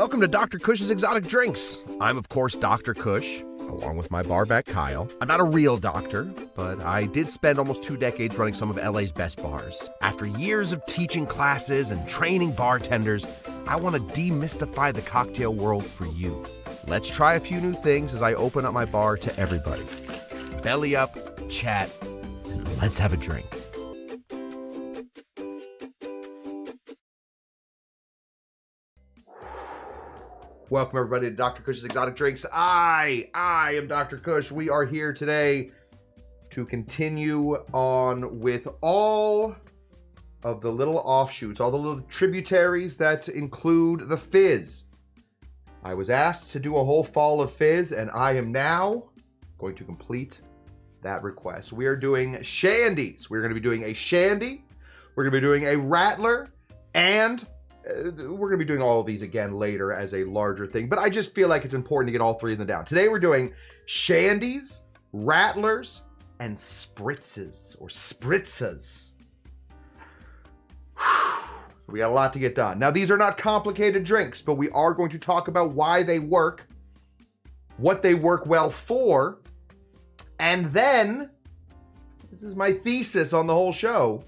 Welcome to Dr. Kush's Exotic Drinks. I'm, of course, Dr. Kush, along with my barback Kyle. I'm not a real doctor, but I did spend almost 2 decades running some of LA's best bars. After years of teaching classes and training bartenders, I want to demystify the cocktail world for you. Let's try a few new things as I open up my bar to everybody. Belly up, chat, and let's have a drink. Welcome, everybody, to Dr. Kush's Exotic Drinks. I am Dr. Kush. We are here today to continue on with all of the little offshoots, all the little tributaries that include the fizz. I was asked to do a whole fall of fizz, and I am now going to complete that request. We are doing Shandies. We're going to be doing a Shandy. We're going to be doing a Radler, and we're going to be doing all of these again later as a larger thing, but I just feel like it's important to get all 3 of them down. Today we're doing Shandies, Radlers, and Spritzers, or Spritzers. We got a lot to get done. Now, these are not complicated drinks, but we are going to talk about why they work, what they work well for, and then, this is my thesis on the whole show,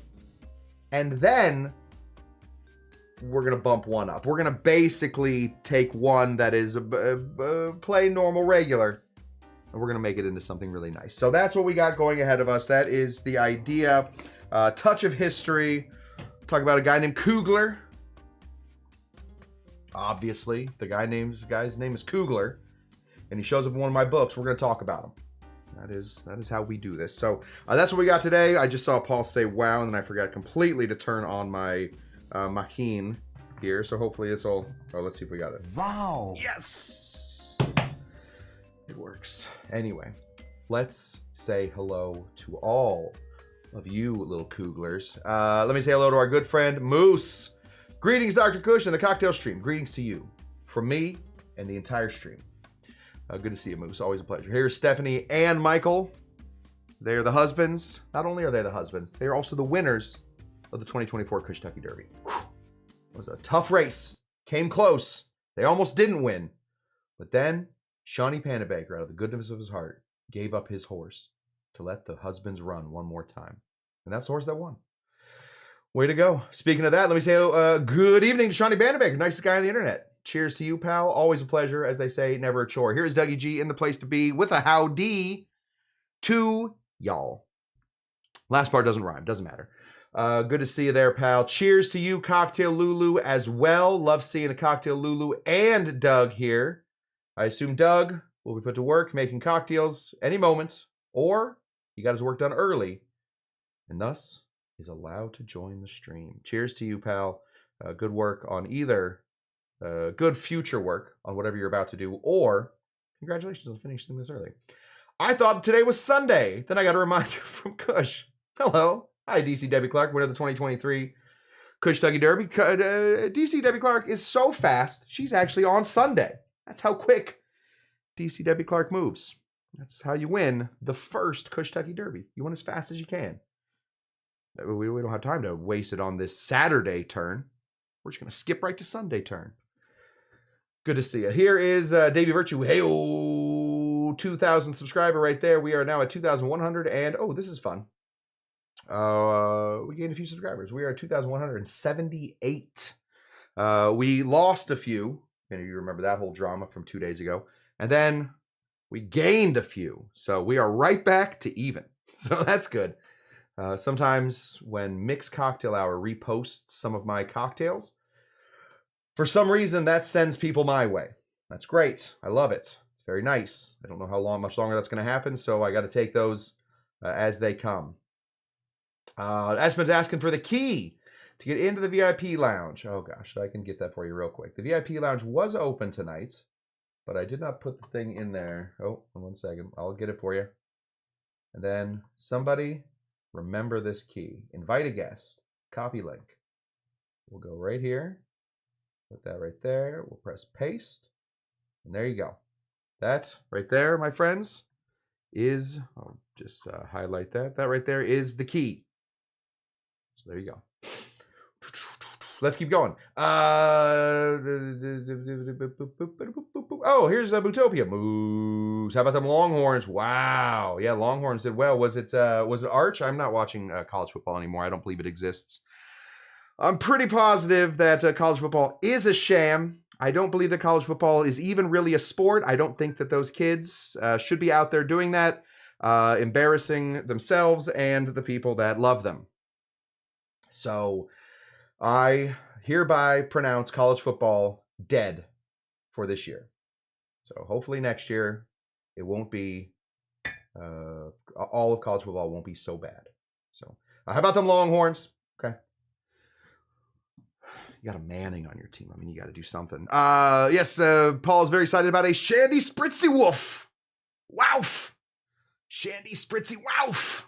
and then we're going to bump one up. We're going to basically take one that is a plain, normal, regular, and we're going to make it into something really nice. So that's what we got going ahead of us. That is the idea. Touch of history. Talk about a guy named Kugler. Obviously, the guy's name is Kugler, and he shows up in one of my books. We're going to talk about him. That is how we do this. So that's what we got today. I just saw Paul say wow, and then I forgot completely to turn on my Maheen here, so hopefully this will... Oh, let's see if we got it. Wow! Yes! It works. Anyway, let's say hello to all of you little Kuglers. Let me say hello to our good friend, Moose. Greetings, Dr. Kush, and the cocktail stream. Greetings to you from me and the entire stream. Good to see you, Moose. Always a pleasure. Here's Stephanie and Michael. They're the husbands. Not only are they the husbands, they are also the winners of the 2024 Kentucky Derby. It was a tough race. Came close. They almost didn't win. But then, Shawnee Pannebaker, out of the goodness of his heart, gave up his horse to let the husbands run one more time. And that's the horse that won. Way to go. Speaking of that, let me say good evening to Shawnee Pannebaker, nicest guy on the internet. Cheers to you, pal. Always a pleasure. As they say, never a chore. Here's Dougie G in the place to be with a howdy to y'all. Last part doesn't rhyme. Doesn't matter. Good to see you there, pal. Cheers to you, Cocktail Lulu, as well. Love seeing a Cocktail Lulu and Doug here. I assume Doug will be put to work making cocktails any moment, or he got his work done early, and thus is allowed to join the stream. Cheers to you, pal. Good work on either, good future work on whatever you're about to do, or congratulations on finishing this early. I thought today was Sunday. Then I got a reminder from Kush. Hello. Hi, DC Debbie Clark, winner of the 2023 Kentucky Derby. DC Debbie Clark is so fast, she's actually on Sunday. That's how quick DC Debbie Clark moves. That's how you win the first Kentucky Derby. You win as fast as you can. We don't have time to waste it on this Saturday turn. We're just going to skip right to Sunday turn. Good to see you. Here is Davey Virtue. Hey-oh, 2,000 subscriber right there. We are now at 2,100, and oh, this is fun. We gained a few subscribers. We are at 2,178. We lost a few. Many of you remember that whole drama from 2 days ago. And then we gained a few. So we are right back to even. So that's good. Sometimes when Mixed Cocktail Hour reposts some of my cocktails, for some reason that sends people my way. That's great. I love it. It's very nice. I don't know how much longer that's going to happen, so I got to take those as they come. Espen's asking for the key to get into the VIP lounge. Oh gosh, I can get that for you real quick. The VIP lounge was open tonight, but I did not put the thing in there. Oh, 1 second. I'll get it for you. And then somebody remember this key. Invite a guest. Copy link. We'll go right here. Put that right there. We'll press paste. And there you go. That right there, my friends, is, I'll just highlight that. That right there is the key. So there you go. let's keep going. Oh, here's Bootopia. Moose. How about them Longhorns? Wow. Yeah, Longhorns did well. Was it Arch? I'm not watching college football anymore. I don't believe it exists. I'm pretty positive that college football is a sham. I don't believe that college football is even really a sport. I don't think that those kids should be out there doing that, embarrassing themselves and the people that love them. So I hereby pronounce college football dead for this year. So hopefully next year it won't be, all of college football won't be so bad. So how about them Longhorns? Okay. You got a Manning on your team. I mean, you got to do something. Yes, Paul is very excited about a Shandy Spritzy Woof. Wowf. Shandy Spritzy Wowf.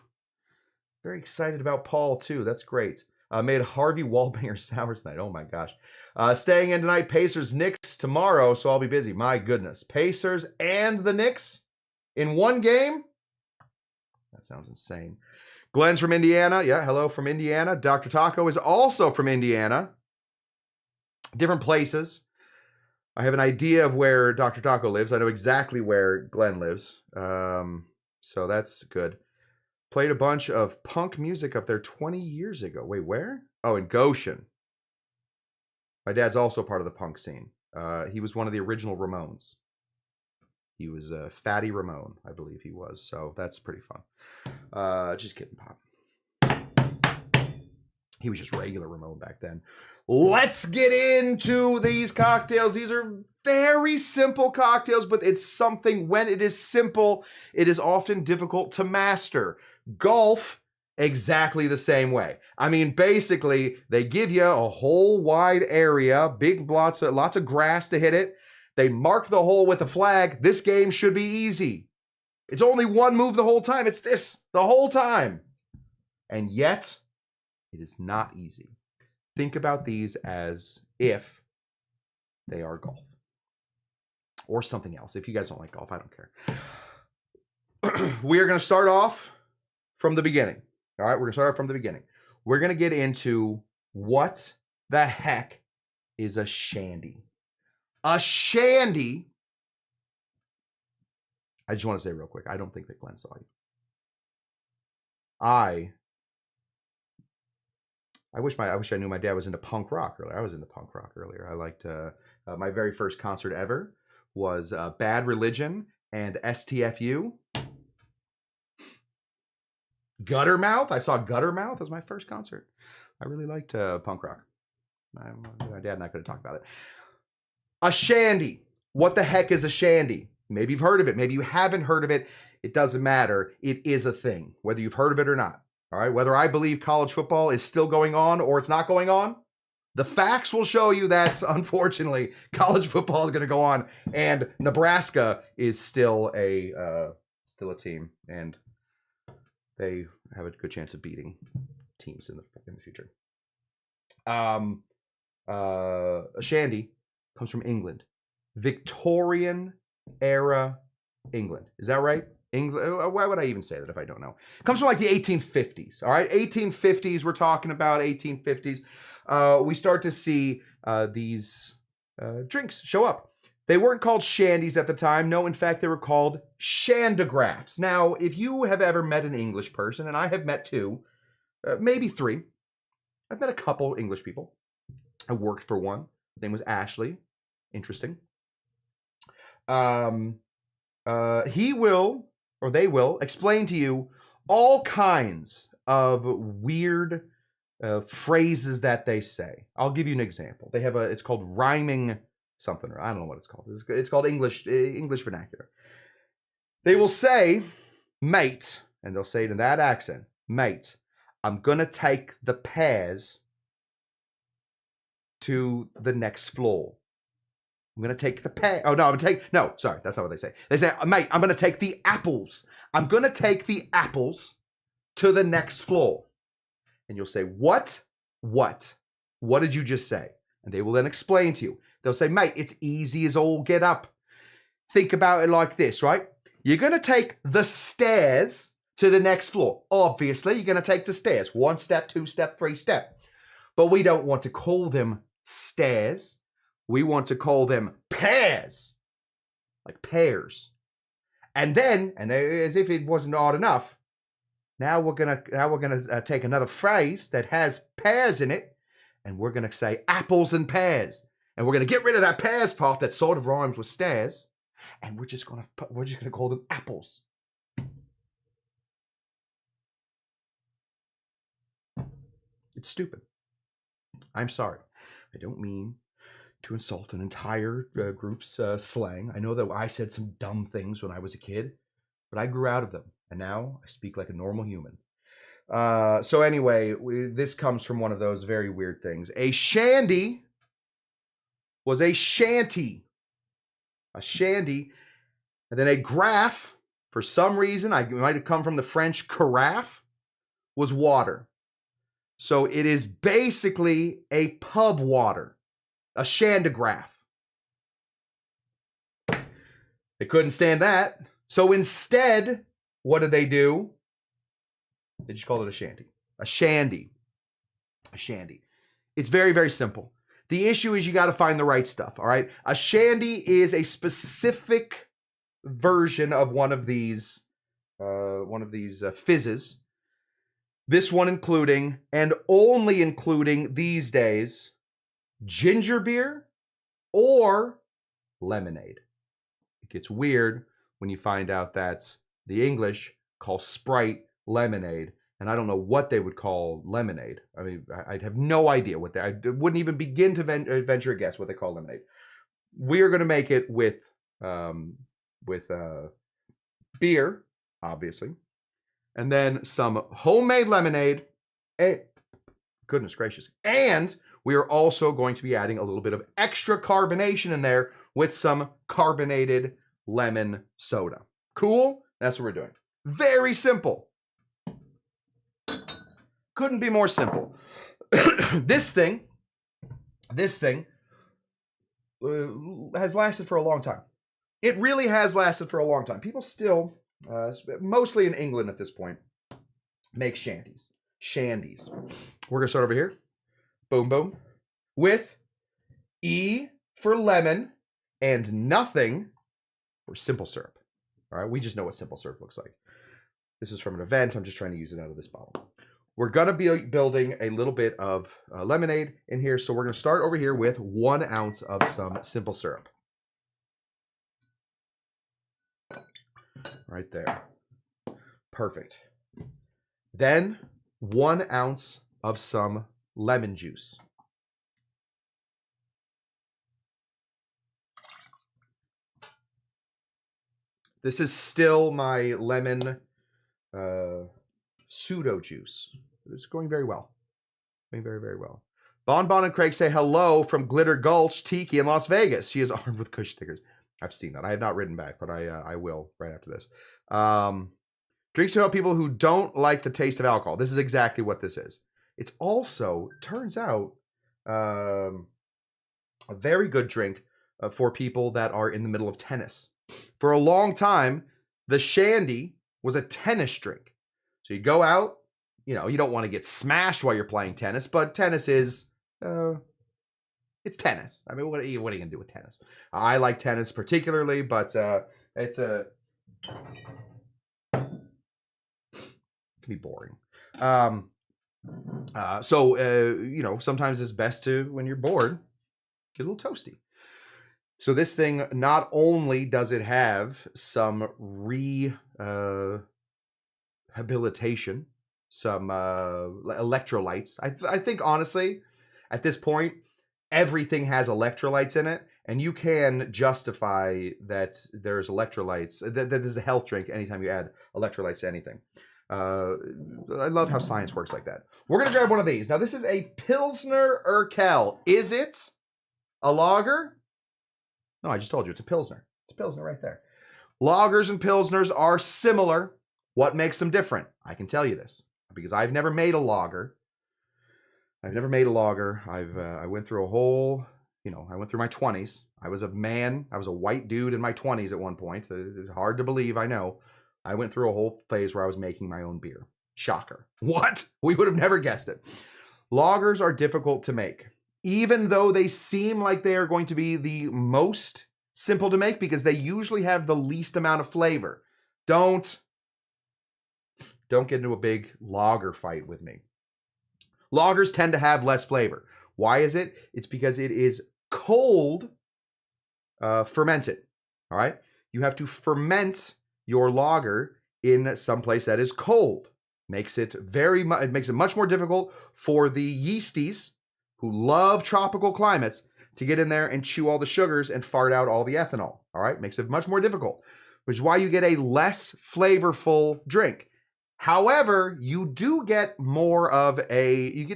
Very excited about Paul, too. That's great. Made Harvey Wallbanger sours tonight. Oh, my gosh. Staying in tonight, Pacers, Knicks tomorrow, so I'll be busy. My goodness. Pacers and the Knicks in one game? That sounds insane. Glenn's from Indiana. Yeah, hello from Indiana. Dr. Taco is also from Indiana. Different places. I have an idea of where Dr. Taco lives. I know exactly where Glenn lives. So that's good. Played a bunch of punk music up there 20 years ago. Wait, where? Oh, in Goshen. My dad's also part of the punk scene. He was one of the original Ramones. He was Fatty Ramone, I believe he was. So that's pretty fun. Just kidding, Pop. He was just regular Ramone back then. Let's get into these cocktails. These are very simple cocktails, but it's something, when it is simple, it is often difficult to master. Golf, exactly the same way. I mean, basically, they give you a whole wide area, big lots of grass to hit it. They mark the hole with a flag. This game should be easy. It's only one move the whole time. It's this the whole time. And yet, it is not easy. Think about these as if they are golf. Or something else. If you guys don't like golf, I don't care. We are going to start off from the beginning. All right, we're going to start off from the beginning. We're going to get into what the heck is a shandy. A shandy. I just want to say real quick, I don't think that Glenn saw you. I wish I knew my dad was into punk rock earlier. I was into punk rock earlier. I liked my very first concert ever was Bad Religion and STFU. Guttermouth. I saw Guttermouth as my first concert. I really liked punk rock. My dad and I could have talked about it. A shandy. What the heck is a shandy? Maybe you've heard of it. Maybe you haven't heard of it. It doesn't matter. It is a thing, whether you've heard of it or not. All right, whether I believe college football is still going on or it's not going on, the facts will show you that, unfortunately, college football is going to go on, and Nebraska is still a team, and they have a good chance of beating teams in the future. A shandy comes from England, Victorian era England. Is that right? England. Why would I even say that if I don't know? It comes from like the 1850s. All right, 1850s. We're talking about 1850s. We start to see these drinks show up. They weren't called shandies at the time. No, in fact, they were called shandigraphs. Now, if you have ever met an English person, and I have met two, maybe three. I've met a couple English people. I worked for one. His name was Ashley. Interesting. He will, or they will, explain to you all kinds of weird phrases that they say. I'll give you an example. They have it's called rhyming something, or I don't know what it's called. It's called English vernacular. They will say, mate, and they'll say it in that accent, mate, I'm going to take the pears to the next floor. I'm going to take the pear. Oh, no, no, sorry, that's not what they say. They say, mate, I'm going to take the apples. I'm going to take the apples to the next floor. And you'll say, what? What? What did you just say? And they will then explain to you. They'll say, mate, it's easy as all get up. Think about it like this, right? You're going to take the stairs to the next floor. Obviously, you're going to take the stairs. 1 step, 2 step, 3 step. But we don't want to call them stairs. We want to call them pairs, like pears. And then, and as if it wasn't odd enough, now we're gonna take another phrase that has pears in it, and we're gonna say apples and pears, and we're gonna get rid of that pears part that sort of rhymes with stairs, and we're just gonna call them apples. It's stupid. I'm sorry. I don't mean to insult an entire group's slang. I know that I said some dumb things when I was a kid, but I grew out of them, and now I speak like a normal human. So anyway, this comes from one of those very weird things. A shandy was a shanty. A shandy. And then a graph, for some reason, it might have come from the French carafe, was water. So it is basically a pub water, a shandigraph. They couldn't stand that. So instead, what did they do? They just called it a shandy. A shandy. A shandy. It's very, very simple. The issue is you got to find the right stuff, all right? A shandy is a specific version of one of these fizzes. This one including, and only including these days, ginger beer or lemonade. It gets weird when you find out that the English call Sprite lemonade, and I don't know what they would call lemonade. I mean, I'd have no idea what I wouldn't even begin to venture a guess what they call lemonade. We are going to make it with beer, obviously, and then some homemade lemonade. Goodness gracious. And we are also going to be adding a little bit of extra carbonation in there with some carbonated lemon soda. Cool? That's what we're doing. Very simple. Couldn't be more simple. This thing has lasted for a long time. It really has lasted for a long time. People still, mostly in England at this point, make shandies. Shandies. We're going to start over here. Boom, boom. With E for lemon and nothing for simple syrup. All right, we just know what simple syrup looks like. This is from an event. I'm just trying to use it out of this bottle. We're going to be building a little bit of lemonade in here. So we're going to start over here with 1 ounce of some simple syrup. Right there. Perfect. Then 1 ounce of some lemon juice. This is still my lemon pseudo juice. It's going very well. Going very, very well. Bon and Craig say hello from Glitter Gulch Tiki in Las Vegas. She is armed with Kush stickers. I've seen that. I have not written back, but I will right after this. Drinks to help people who don't like the taste of alcohol. This is exactly what this is. It's also, turns out, a very good drink for people that are in the middle of tennis. For a long time, the shandy was a tennis drink. So you go out, you know, you don't want to get smashed while you're playing tennis, but tennis is, it's tennis. I mean, what are you going to do with tennis? I like tennis particularly, but it can be boring. You know, sometimes it's best to, when you're bored, get a little toasty. So this thing, not only does it have some rehabilitation, some electrolytes. I think, honestly, at this point, everything has electrolytes in it, and you can justify that there's electrolytes, that there's a health drink anytime you add electrolytes to anything. I love how science works like that. We're going to grab one of these. Now, this is a Pilsner Urquell. Is it a lager? No, I just told you it's a Pilsner. It's a Pilsner right there. Lagers and Pilsners are similar. What makes them different? I can tell you this because I've never made a lager. I went through a whole, I went through my 20s. I was a man. I was a white dude in my 20s at one point. It's hard to believe, I know. I went through a whole phase where I was making my own beer. Shocker. What? We would have never guessed it. Lagers are difficult to make, even though they seem like they are going to be the most simple to make because they usually have the least amount of flavor. Don't get into a big lager fight with me. Lagers tend to have less flavor. Why is it? It's because it is cold fermented. All right? You have to ferment your lager in some place that is cold. It makes it much more difficult for the yeasties who love tropical climates to get in there and chew all the sugars and fart out all the ethanol. All right? Makes it much more difficult, which is why you get a less flavorful drink. However, you do get more of a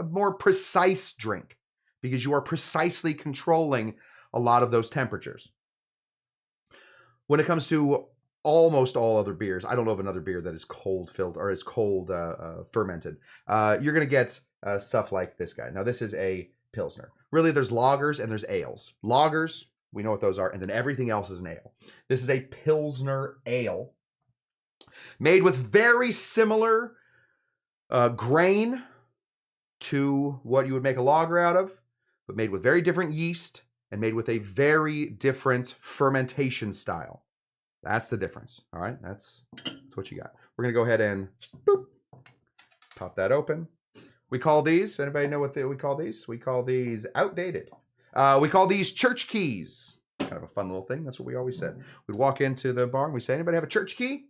more precise drink because you are precisely controlling a lot of those temperatures. When it comes to almost all other beers, I don't know of another beer that is cold filled or is cold fermented. You're going to get stuff like this guy. Now, this is a Pilsner. Really, there's lagers and there's ales. Lagers, we know what those are, and then everything else is an ale. This is a Pilsner ale made with very similar grain to what you would make a lager out of, but made with very different yeast and made with a very different fermentation style. That's the difference. All right, that's what you got. We're going to go ahead and boop, pop that open. We call these, anybody know what we call these? We call these outdated. We call these church keys. Kind of a fun little thing. That's what we always said. We'd walk into the bar and we say, anybody have a church key?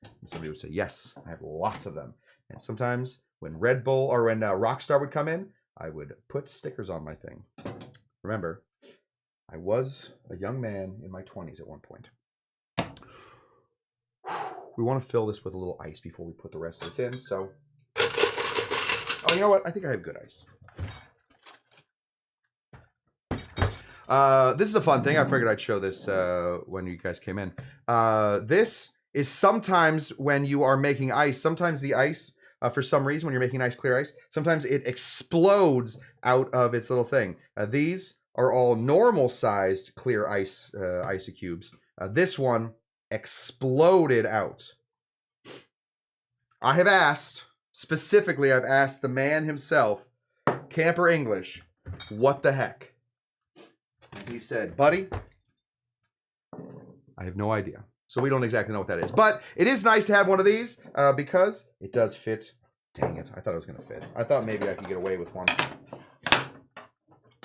And somebody would say, yes, I have lots of them. And sometimes when Red Bull or when Rockstar would come in, I would put stickers on my thing. Remember, I was a young man in my 20s at one point. We want to fill this with a little ice before we put the rest of this in. So, oh, you know what? I think I have good ice. This is a fun thing. I figured I'd show this when you guys came in. This is sometimes when you are making ice, sometimes the ice, for some reason, when you're making nice clear ice, sometimes it explodes out of its little thing. These are all normal-sized clear ice cubes. This one exploded out. I have asked, specifically, I've asked the man himself, Camper English, what the heck? He said, buddy, I have no idea. So we don't exactly know what that is. But it is nice to have one of these because it does fit. Dang it. I thought it was going to fit. I thought maybe I could get away with one.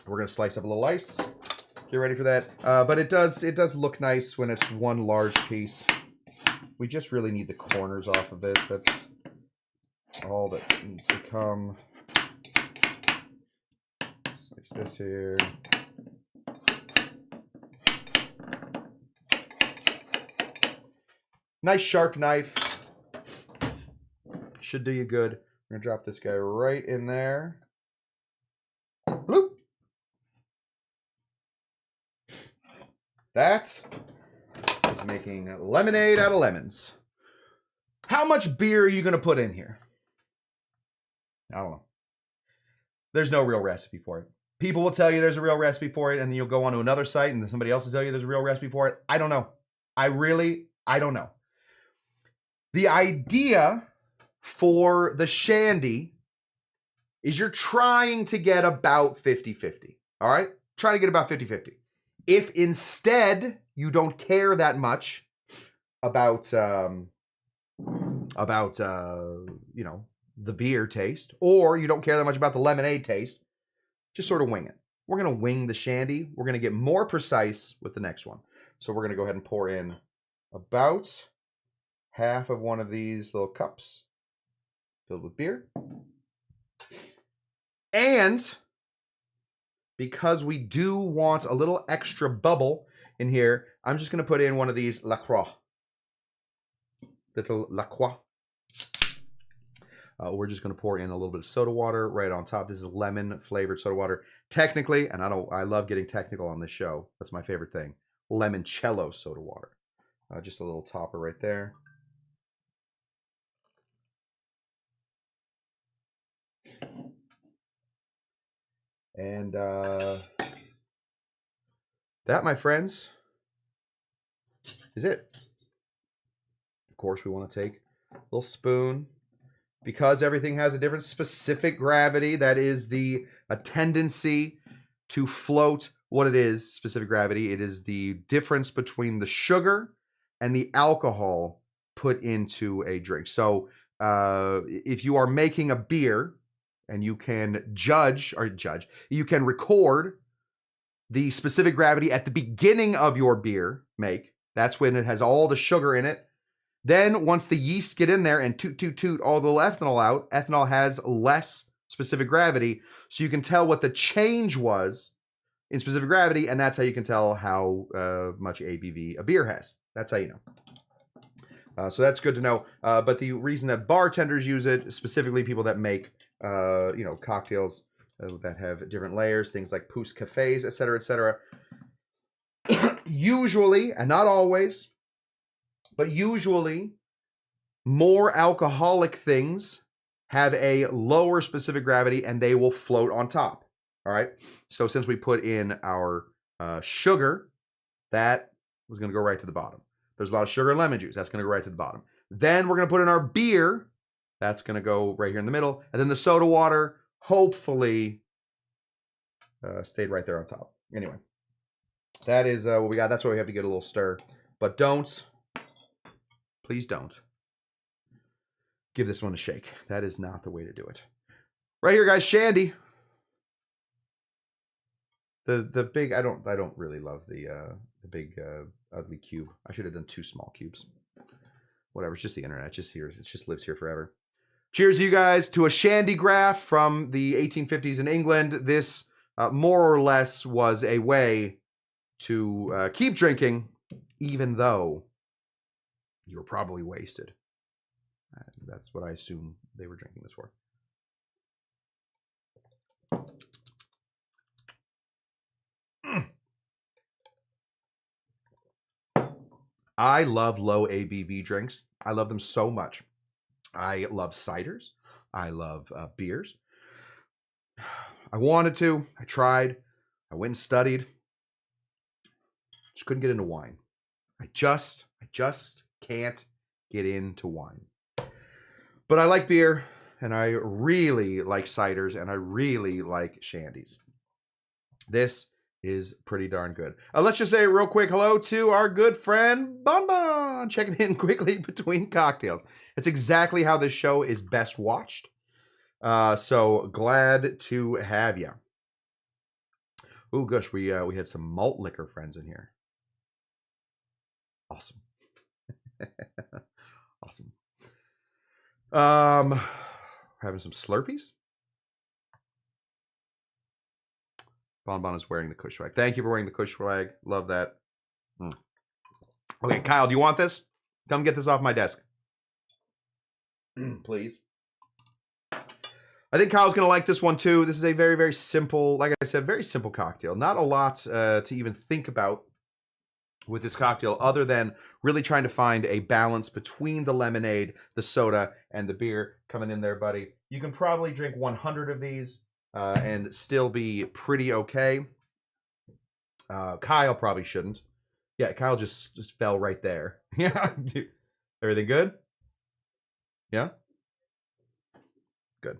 We're going to slice up a little ice. Get ready for that. But it does look nice when it's one large piece. We just really need the corners off of this. That's all that needs to come. Slice this here. Nice sharp knife. Should do you good. We're going to drop this guy right in there. Bloop. That is making lemonade out of lemons. How much beer are you going to put in here? I don't know. There's no real recipe for it. People will tell you there's a real recipe for it, and then you'll go onto another site, and then somebody else will tell you there's a real recipe for it. I don't know. I don't know. The idea for the shandy is you're trying to get about 50-50. All right? Try to get about 50-50. If instead you don't care that much about you know, the beer taste, or you don't care that much about the lemonade taste, just sort of wing it. We're going to wing the shandy. We're going to get more precise with the next one. So we're going to go ahead and pour in about half of one of these little cups filled with beer. And because we do want a little extra bubble in here, I'm just going to put in one of these La Croix. Little La Croix. We're just going to pour in a little bit of soda water right on top. This is lemon flavored soda water. Technically, and I love getting technical on this show. That's my favorite thing. Limoncello soda water. Just a little topper right there. And that, my friends, is it. Of course, we want to take a little spoon, because everything has a different specific gravity, that is a tendency to float. What it is, specific gravity, it is the difference between the sugar and the alcohol put into a drink. So if you are making a beer and you can you can record the specific gravity at the beginning of your beer make, that's when it has all the sugar in it. Then once the yeasts get in there and toot all the ethanol out, ethanol has less specific gravity. So you can tell what the change was in specific gravity, and that's how you can tell how much ABV a beer has. That's how you know. So that's good to know. But the reason that bartenders use it, specifically people that make cocktails that have different layers, things like pousse cafes, etc., usually, and not always, but usually more alcoholic things have a lower specific gravity and they will float on top. All right. So since we put in our sugar, that was going to go right to the bottom. There's a lot of sugar and lemon juice. That's going to go right to the bottom. Then we're going to put in our beer. That's going to go right here in the middle. And then the soda water, hopefully, stayed right there on top. Anyway, that is what we got. That's why we have to get a little stir. But please don't give this one a shake. That is not the way to do it. Right here, guys, Shandy. The big, I don't really love the big ugly cube. I should have done 2 small cubes. Whatever, it's just the internet. It's just here. It just lives here forever. Cheers, you guys, to a shandy graph from the 1850s in England. This more or less was a way to keep drinking, even though you were probably wasted. That's what I assume they were drinking this for. I love low ABV drinks. I love them so much. I love ciders. I love beers. I wanted to. I tried. I went and studied. Just couldn't get into wine. I just can't get into wine. But I like beer, and I really like ciders, and I really like shandies. This is pretty darn good. Let's just say real quick hello to our good friend Bon, checking in quickly between cocktails. It's exactly how this show is best watched. So glad to have you. Oh gosh, we had some malt liquor friends in here. Awesome. Awesome. Having some Slurpees. Bon is wearing the Kush flag. Thank you for wearing the Kush flag. Love that. Okay, Kyle, do you want this? Come get this off my desk. Please. I think Kyle's going to like this one too. This is a very, very simple, like I said, very simple cocktail. Not a lot to even think about with this cocktail other than really trying to find a balance between the lemonade, the soda, and the beer. Coming in there, buddy. You can probably drink 100 of these and still be pretty okay. Kyle probably shouldn't. Yeah, Kyle just fell right there. Yeah. Everything good? Yeah? Good.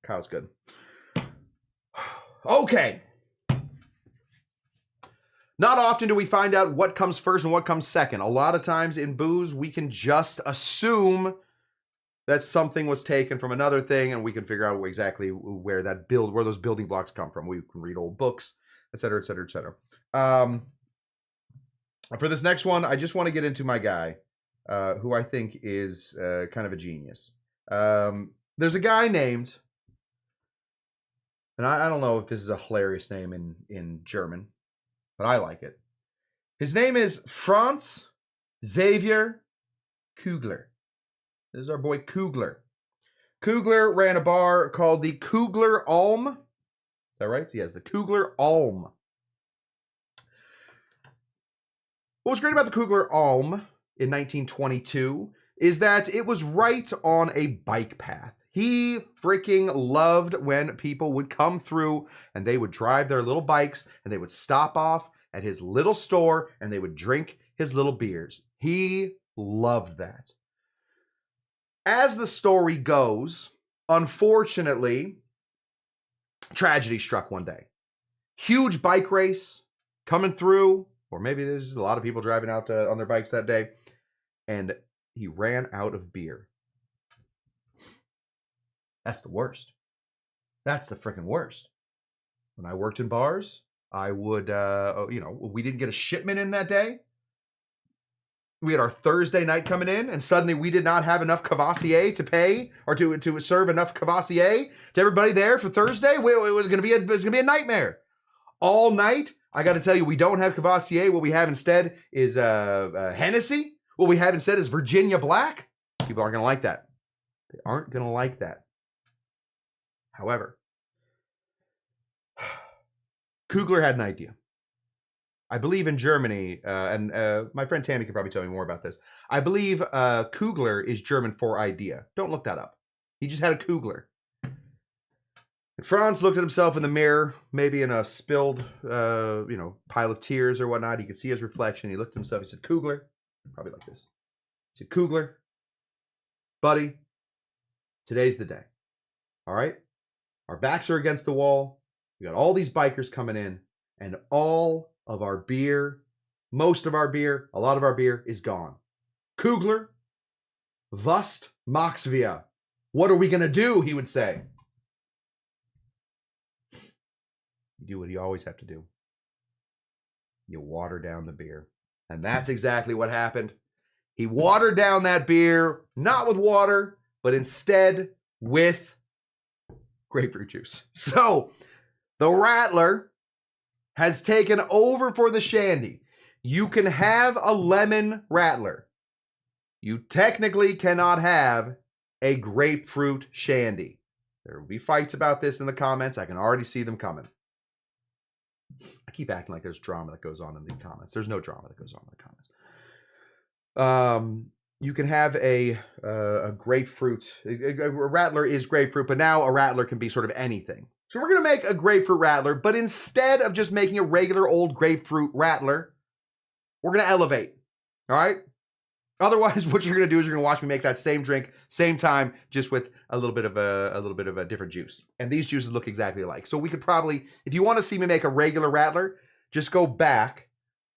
Kyle's good. Okay. Not often do we find out what comes first and what comes second. A lot of times in booze, we can just assume that something was taken from another thing, and we can figure out exactly where those building blocks come from. We can read old books, etc., etc., etc. For this next one, I just want to get into my guy, who I think is kind of a genius. There's a guy named, and I don't know if this is a hilarious name in German, but I like it. His name is Franz Xaver Kugler. This is our boy Kugler. Kugler ran a bar called the Kugler Alm. Is that right? Yes, the Kugler Alm. What was great about the Kugler Alm in 1922 is that it was right on a bike path. He freaking loved when people would come through and they would drive their little bikes and they would stop off at his little store and they would drink his little beers. He loved that. As the story goes, unfortunately, tragedy struck one day. Huge bike race coming through, or maybe there's a lot of people driving out on their bikes that day, and he ran out of beer. That's the worst. That's the freaking worst. When I worked in bars, I would, we didn't get a shipment in that day. We had our Thursday night coming in, and suddenly we did not have enough Cavassier to pay or to serve enough Cavassier to everybody there for Thursday. It was going to be a nightmare all night. I got to tell you, we don't have Cavassier. What we have instead is Hennessy. What we have instead is Virginia Black. People aren't going to like that. They aren't going to like that. However, Kugler had an idea. I believe in Germany, and my friend Tammy could probably tell me more about this. I believe Kugler is German for idea. Don't look that up. He just had a Kugler. And Franz looked at himself in the mirror, maybe in a spilled, pile of tears or whatnot. He could see his reflection. He looked at himself. He said, Kugler, probably like this. He said, Kugler, buddy, today's the day. All right? Our backs are against the wall. We got all these bikers coming in, and all of our beer, most of our beer, a lot of our beer is gone. Kugler, was machst wir? What are we going to do, he would say. You do what you always have to do. You water down the beer. And that's exactly what happened. He watered down that beer, not with water, but instead with grapefruit juice. So, the Radler has taken over for the Shandy. You can have a lemon Radler. You technically cannot have a grapefruit Shandy. There will be fights about this in the comments. I can already see them coming. I keep acting like there's drama that goes on in the comments. There's no drama that goes on in the comments. You can have a grapefruit. A Radler is grapefruit, but now a Radler can be sort of anything. So we're going to make a grapefruit Radler, but instead of just making a regular old grapefruit Radler, we're going to elevate. All right? Otherwise, what you're going to do is you're going to watch me make that same drink, same time, just with a little bit of a different juice. And these juices look exactly alike. So we could probably, if you want to see me make a regular Radler, just go back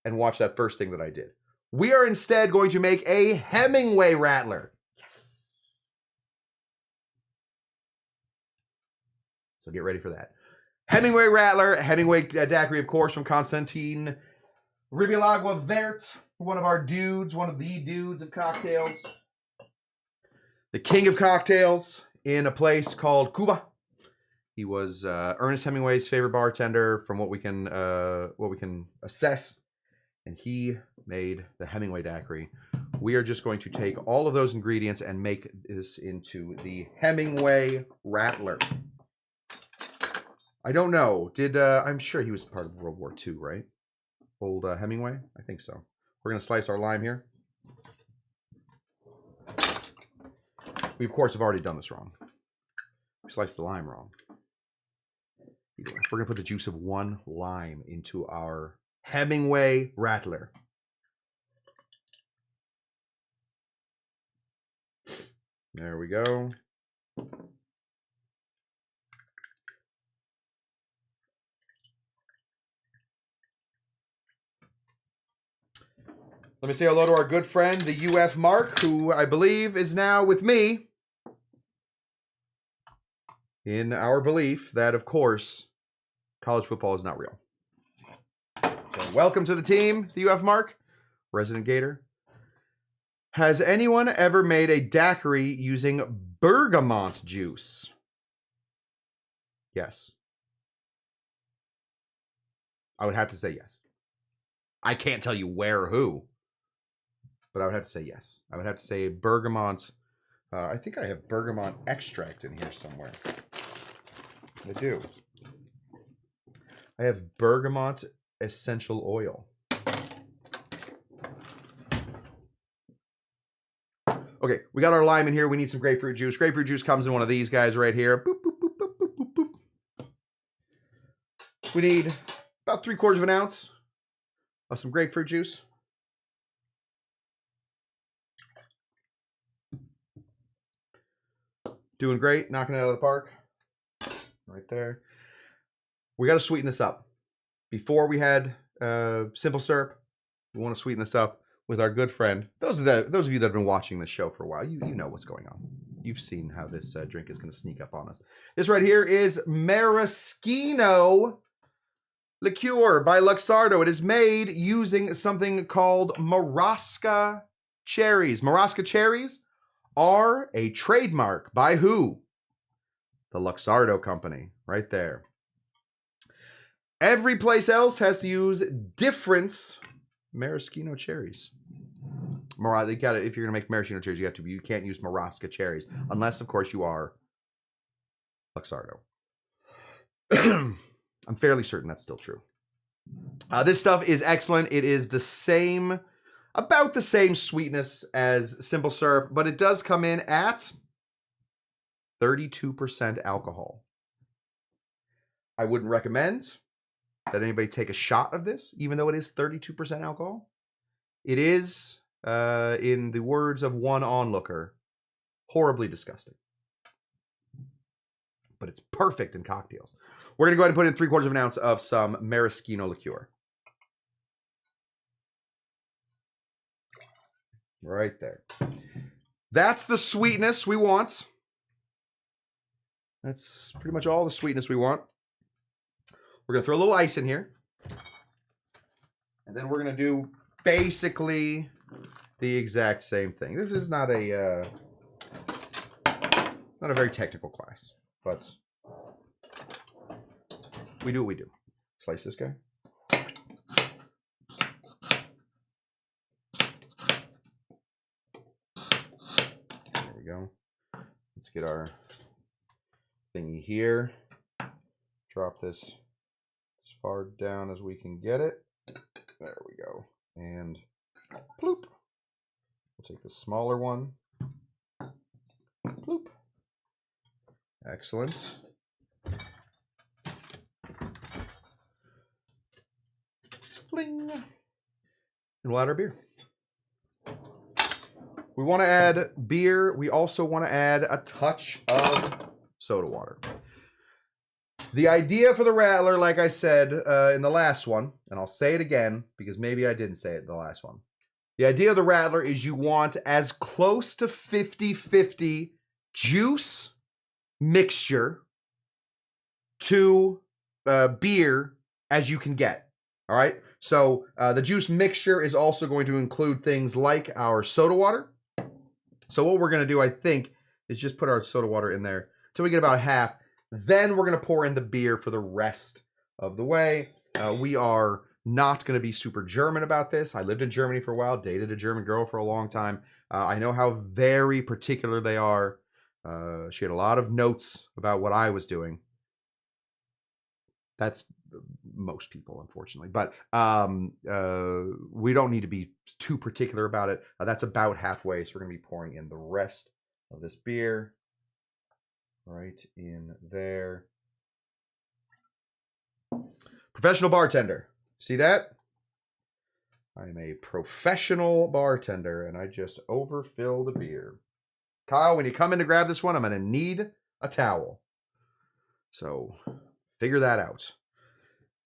and watch that first thing that I did. We are instead going to make a Hemingway Radler. Yes. So get ready for that. Hemingway Radler, Hemingway daiquiri, of course, from Constantine Ribilagua Vert, one of our dudes, one of the dudes of cocktails. The king of cocktails in a place called Cuba. He was Ernest Hemingway's favorite bartender from what we can assess. And he made the Hemingway daiquiri. We are just going to take all of those ingredients and make this into the Hemingway Radler. I don't know. I'm sure he was part of World War II, right? Old Hemingway? I think so. We're going to slice our lime here. We, of course, have already done this wrong. We sliced the lime wrong. We're going to put the juice of one lime into our Hemingway Radler. There we go. Let me say hello to our good friend, the UF Mark, who I believe is now with me in our belief that, of course, college football is not real. So welcome to the team, the UF Mark, resident Gator. Has anyone ever made a daiquiri using bergamot juice? Yes. I would have to say yes. I can't tell you where or who, but I would have to say yes. I would have to say bergamot. I think I have bergamot extract in here somewhere. I do. I have bergamot essential oil. Okay, we got our lime in here. We need some grapefruit juice. Grapefruit juice comes in one of these guys right here. Boop, boop, boop, boop, boop, boop, boop. We need about 3/4 of an ounce of some grapefruit juice. Doing great, knocking it out of the park. Right there. We got to sweeten this up. Before we had simple syrup, we want to sweeten this up with our good friend. Those of you that have been watching this show for a while, you know what's going on. You've seen how this drink is going to sneak up on us. This right here is maraschino liqueur by Luxardo. It is made using something called Marasca cherries. Marasca cherries are a trademark by who? The Luxardo company, right there. Every place else has to use different maraschino cherries. You gotta, if you're gonna make maraschino cherries, you can't use Marasca cherries unless, of course, you are Luxardo. I'm fairly certain that's still true. This stuff is excellent. It is the same, about the same sweetness as simple syrup, but it does come in at 32% alcohol. I wouldn't recommend that anybody take a shot of this, even though it is 32% alcohol. It is, in the words of one onlooker, horribly disgusting. But it's perfect in cocktails. We're going to go ahead and put in 3/4 of an ounce of some maraschino liqueur. Right there. That's the sweetness we want. That's pretty much all the sweetness we want. We're going to throw a little ice in here. And then we're going to do basically the exact same thing. This is not a very technical class, but we do what we do. Slice this guy. There we go. Let's get our thingy here. Drop this as far down as we can get it. There we go. And bloop. We'll take the smaller one. Bloop. Excellent. Bling. And we'll add our beer. We want to add beer. We also want to add a touch of soda water. The idea for the Radler, like I said in the last one, and I'll say it again because maybe I didn't say it in the last one. The idea of the Radler is you want as close to 50-50 juice mixture to beer as you can get. All right. So the juice mixture is also going to include things like our soda water. So what we're going to do, I think, is just put our soda water in there until we get about half. Then we're going to pour in the beer for the rest of the way. We are not going to be super German about this. I lived in Germany for a while, dated a German girl for a long time. I know how very particular they are. She had a lot of notes about what I was doing. That's most people, unfortunately. But we don't need to be too particular about it. That's about halfway, so we're going to be pouring in the rest of this beer. Right in there. Professional bartender. See that? I am a professional bartender, and I just overfill the beer. Kyle, when you come in to grab this one, I'm going to need a towel. So figure that out.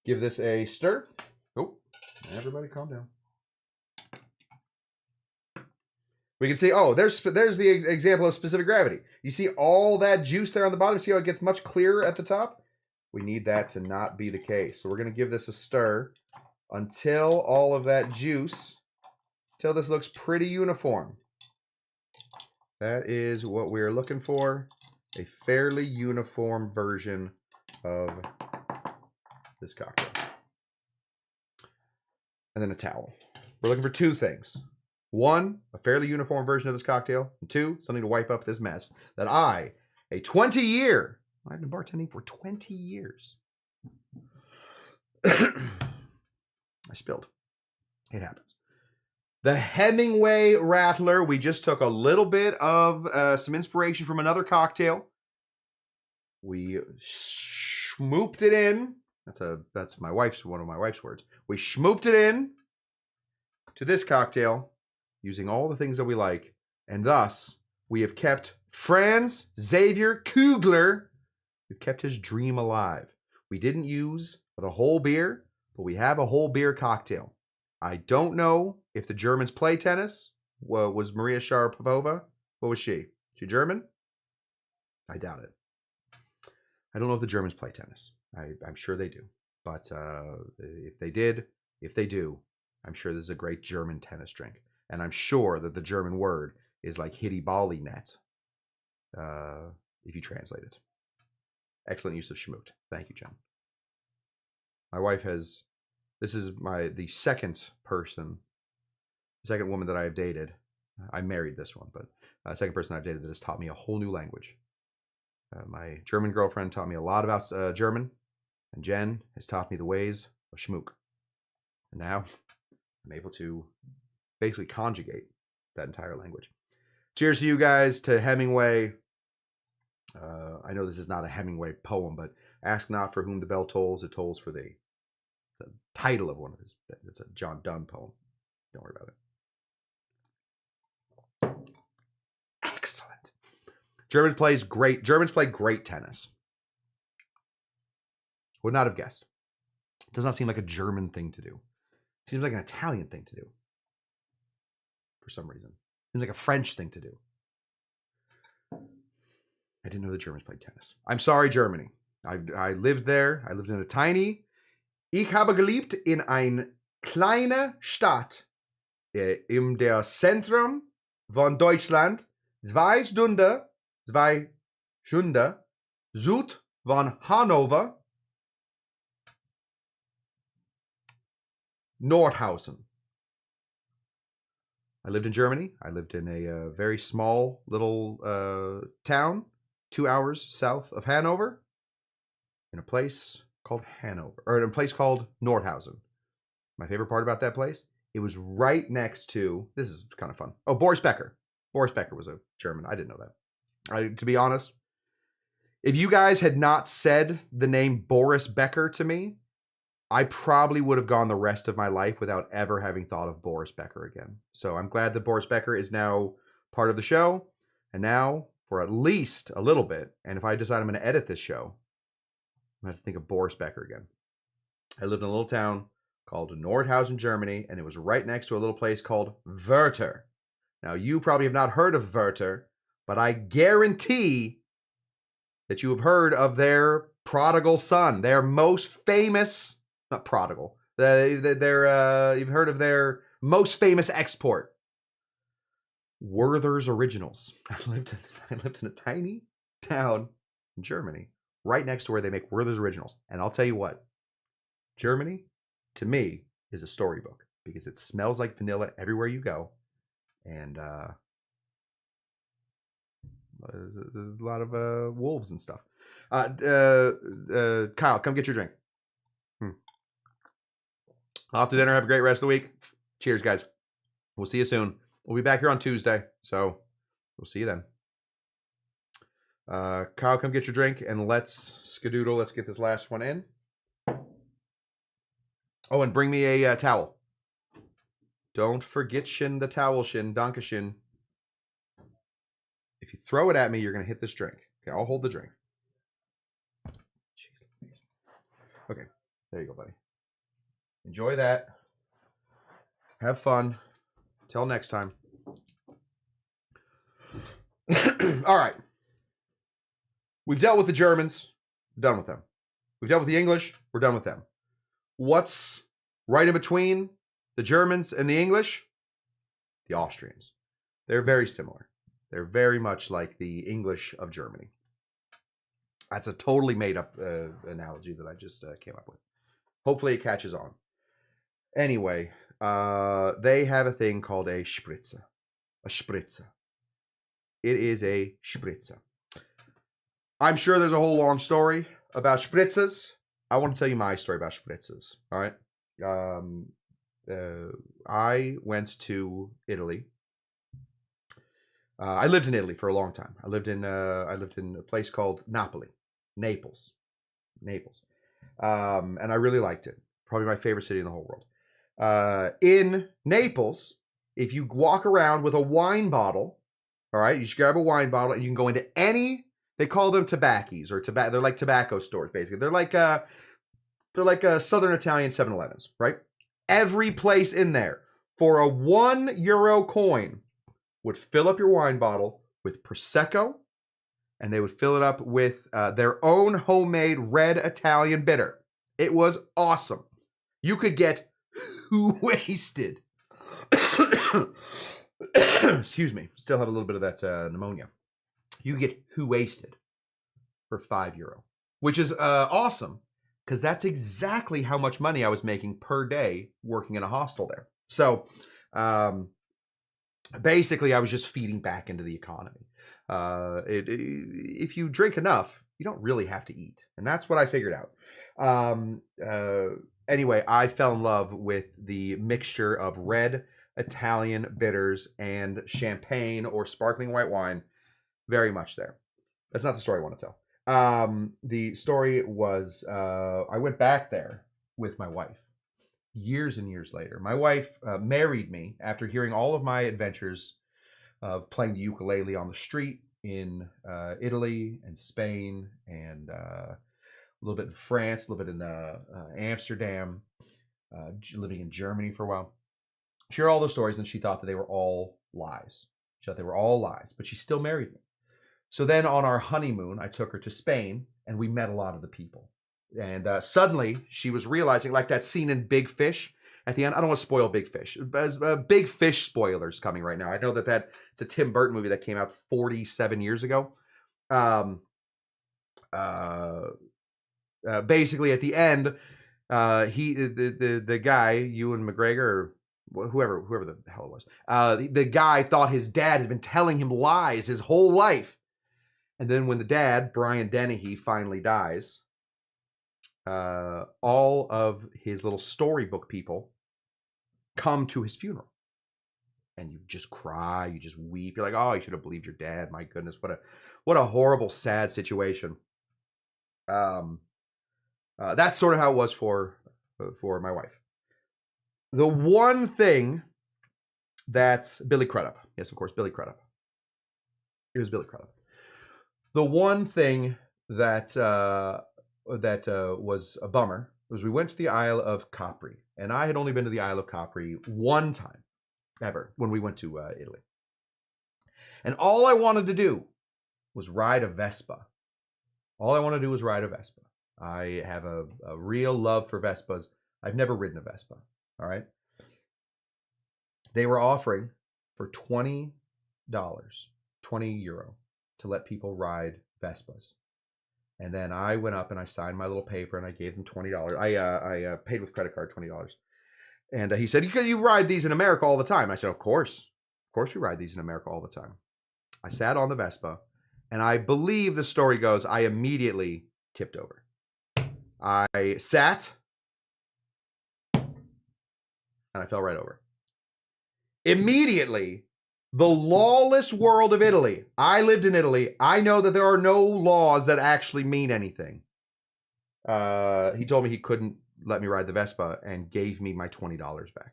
Give this a stir. Oh, everybody calm down. We can see, oh, there's the example of specific gravity. You see all that juice there on the bottom? See how it gets much clearer at the top? We need that to not be the case. So we're going to give this a stir until all of that juice, until this looks pretty uniform. That is what we're looking for, a fairly uniform version of this cocktail. And then a towel. We're looking for two things. One, a fairly uniform version of this cocktail. And two, something to wipe up this mess that I've been bartending for 20 years. I spilled. It happens. The Hemingway Radler, we just took a little bit of some inspiration from another cocktail. We schmooped it in. That's one of my wife's words. We schmooped it in to this cocktail, using all the things that we like, and thus we have kept Franz Xaver Kugler. We've kept his dream alive. We didn't use the whole beer, but we have a whole beer cocktail. I don't know if the Germans play tennis. Was Maria Sharapova? What was she? She German? I doubt it. I don't know if the Germans play tennis. I'm sure they do. But if they do, I'm sure this is a great German tennis drink. And I'm sure that the German word is like hitty bally net, if you translate it. Excellent use of schmoot. Thank you, Jen. My wife has, this is the second woman that I have dated. I married this one, but second person I've dated that has taught me a whole new language. My German girlfriend taught me a lot about German, and Jen has taught me the ways of schmook. And now I'm able to basically conjugate that entire language. Cheers to you guys, to Hemingway. I know this is not a Hemingway poem, but ask not for whom the bell tolls, it tolls for thee. The title of one of his, it's a John Donne poem. Don't worry about it. Excellent. Germans play great tennis. Would not have guessed. Does not seem like a German thing to do. Seems like an Italian thing to do. For some reason. Seems like a French thing to do. I didn't know the Germans played tennis. I'm sorry, Germany. I lived there. I lived in a tiny... Ich habe gelebt in ein kleine Stadt in der Zentrum von Deutschland, 2 Stunden Süd von Hannover, Nordhausen. I lived in Germany. I lived in a very small little town, 2 hours south of Hanover, in a place called Nordhausen. My favorite part about that place, it was right next to, this is kind of fun. Oh, Boris Becker. Boris Becker was a German. I didn't know that. To be honest, if you guys had not said the name Boris Becker to me, I probably would have gone the rest of my life without ever having thought of Boris Becker again. So I'm glad that Boris Becker is now part of the show. And now, for at least a little bit, and if I decide I'm going to edit this show, I'm going to have to think of Boris Becker again. I lived in a little town called Nordhausen, Germany, and it was right next to a little place called Werther. Now, you probably have not heard of Werther, but I guarantee that you have heard of their prodigal son, their most famous, not prodigal, you've heard of their most famous export, Werther's Originals. I lived in a tiny town in Germany, right next to where they make Werther's Originals. And I'll tell you what, Germany, to me, is a storybook because it smells like vanilla everywhere you go. And there's a lot of wolves and stuff. Kyle, come get your drink. Off to dinner. Have a great rest of the week. Cheers, guys. We'll see you soon. We'll be back here on Tuesday, so we'll see you then. Kyle, come get your drink, and let's skedoodle. Let's get this last one in. Oh, and bring me a towel. Don't forget the towel, Dankeschön. If you throw it at me, you're going to hit this drink. Okay, I'll hold the drink. Okay, there you go, buddy. Enjoy that. Have fun. Till next time. All right. We've dealt with the Germans. We're done with them. We've dealt with the English. We're done with them. What's right in between the Germans and the English? The Austrians. They're very similar. They're very much like the English of Germany. That's a totally made-up analogy that I just came up with. Hopefully it catches on. Anyway, they have a thing called a Spritzer. A Spritzer. It is a Spritzer. I'm sure there's a whole long story about Spritzers. I want to tell you my story about Spritzers. All right. I went to Italy. I lived in Italy for a long time. I lived in a place called Naples. And I really liked it. Probably my favorite city in the whole world. In Naples, if you walk around with a wine bottle All right, you should grab a wine bottle, and you can go into any. They call them tobaccies or tobacco. They're like tobacco stores, basically. They're like Southern Italian 7-Elevens, right? Every place in there for a €1 coin would fill up your wine bottle with Prosecco, and they would fill it up with their own homemade red Italian bitter. It was awesome. You could get wasted. Excuse me. Still have a little bit of that pneumonia. You get wasted for €5, which is awesome because that's exactly how much money I was making per day working in a hostel there. So basically, I was just feeding back into the economy. If you drink enough, you don't really have to eat. And that's what I figured out. Anyway, I fell in love with the mixture of red Italian bitters and champagne or sparkling white wine. Very much there. That's not the story I want to tell. The story was I went back there with my wife years and years later. My wife married me after hearing all of my adventures of playing the ukulele on the street in Italy and Spain and a little bit in France, a little bit in Amsterdam, living in Germany for a while. She heard all those stories and she thought that they were all lies. She thought they were all lies, but she still married me. So then on our honeymoon, I took her to Spain and we met a lot of the people. And suddenly she was realizing, like that scene in Big Fish at the end. I don't want to spoil Big Fish. Big Fish spoilers coming right now. I know that it's a Tim Burton movie that came out 47 years ago. Basically, at the end, the guy, Ewan McGregor, or whoever the hell it was, the guy thought his dad had been telling him lies his whole life. And then when the dad, Brian Dennehy, finally dies, all of his little storybook people come to his funeral. And you just cry, you just weep. You're like, oh, you should have believed your dad. My goodness, what a horrible, sad situation. That's sort of how it was for my wife. The one thing that's Billy Crudup. Yes, of course, Billy Crudup. It was Billy Crudup. The one thing that was a bummer was we went to the Isle of Capri, and I had only been to the Isle of Capri one time ever when we went to Italy. And all I wanted to do was ride a Vespa. All I wanted to do was ride a Vespa. I have a real love for Vespas. I've never ridden a Vespa. All right. They were offering for $20, €20 to let people ride Vespas. And then I went up and I signed my little paper and I gave them $20. I paid with credit card $20. And he said, you ride these in America all the time. I said, of course we ride these in America all the time. I sat on the Vespa and I believe the story goes, I immediately tipped over. I sat and I fell right over. Immediately, the lawless world of Italy. I lived in Italy. I know that there are no laws that actually mean anything. He told me he couldn't let me ride the Vespa and gave me my $20 back.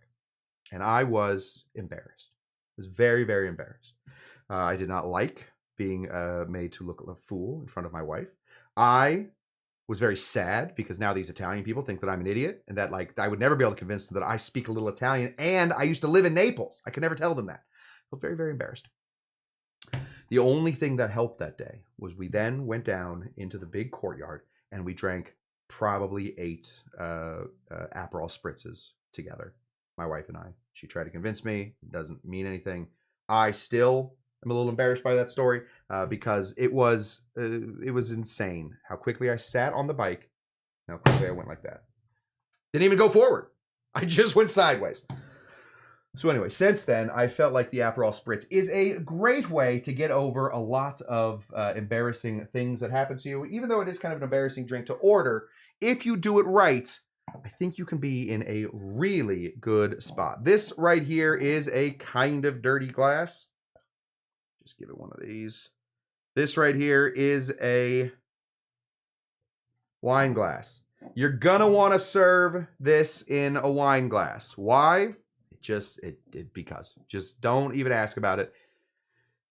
And I was embarrassed. I was very, very embarrassed. I did not like being made to look like a fool in front of my wife. I was very sad because now these Italian people think that I'm an idiot and that I would never be able to convince them that I speak a little Italian and I used to live in Naples. I could never tell them that. I felt very, very embarrassed. The only thing that helped that day was we then went down into the big courtyard and we drank probably 8 Aperol Spritzers together, my wife and I. She tried to convince me. It doesn't mean anything. I still am a little embarrassed by that story because it was insane how quickly I sat on the bike and how quickly I went like that. Didn't even go forward. I just went sideways. So anyway, since then, I felt like the Aperol Spritz is a great way to get over a lot of embarrassing things that happen to you. Even though it is kind of an embarrassing drink to order, if you do it right, I think you can be in a really good spot. This right here is a kind of dirty glass. Just give it one of these. This right here is a wine glass. You're gonna want to serve this in a wine glass. Why? Because. Just don't even ask about it.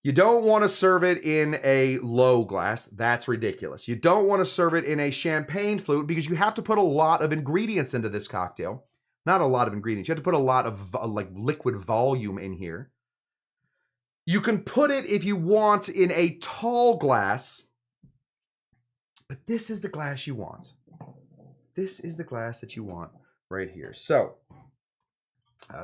You don't want to serve it in a low glass. That's ridiculous. You don't want to serve it in a champagne flute because you have to put a lot of ingredients into this cocktail. Not a lot of ingredients. You have to put a lot of like liquid volume in here. You can put it, if you want, in a tall glass, but this is the glass you want. This is the glass that you want right here. So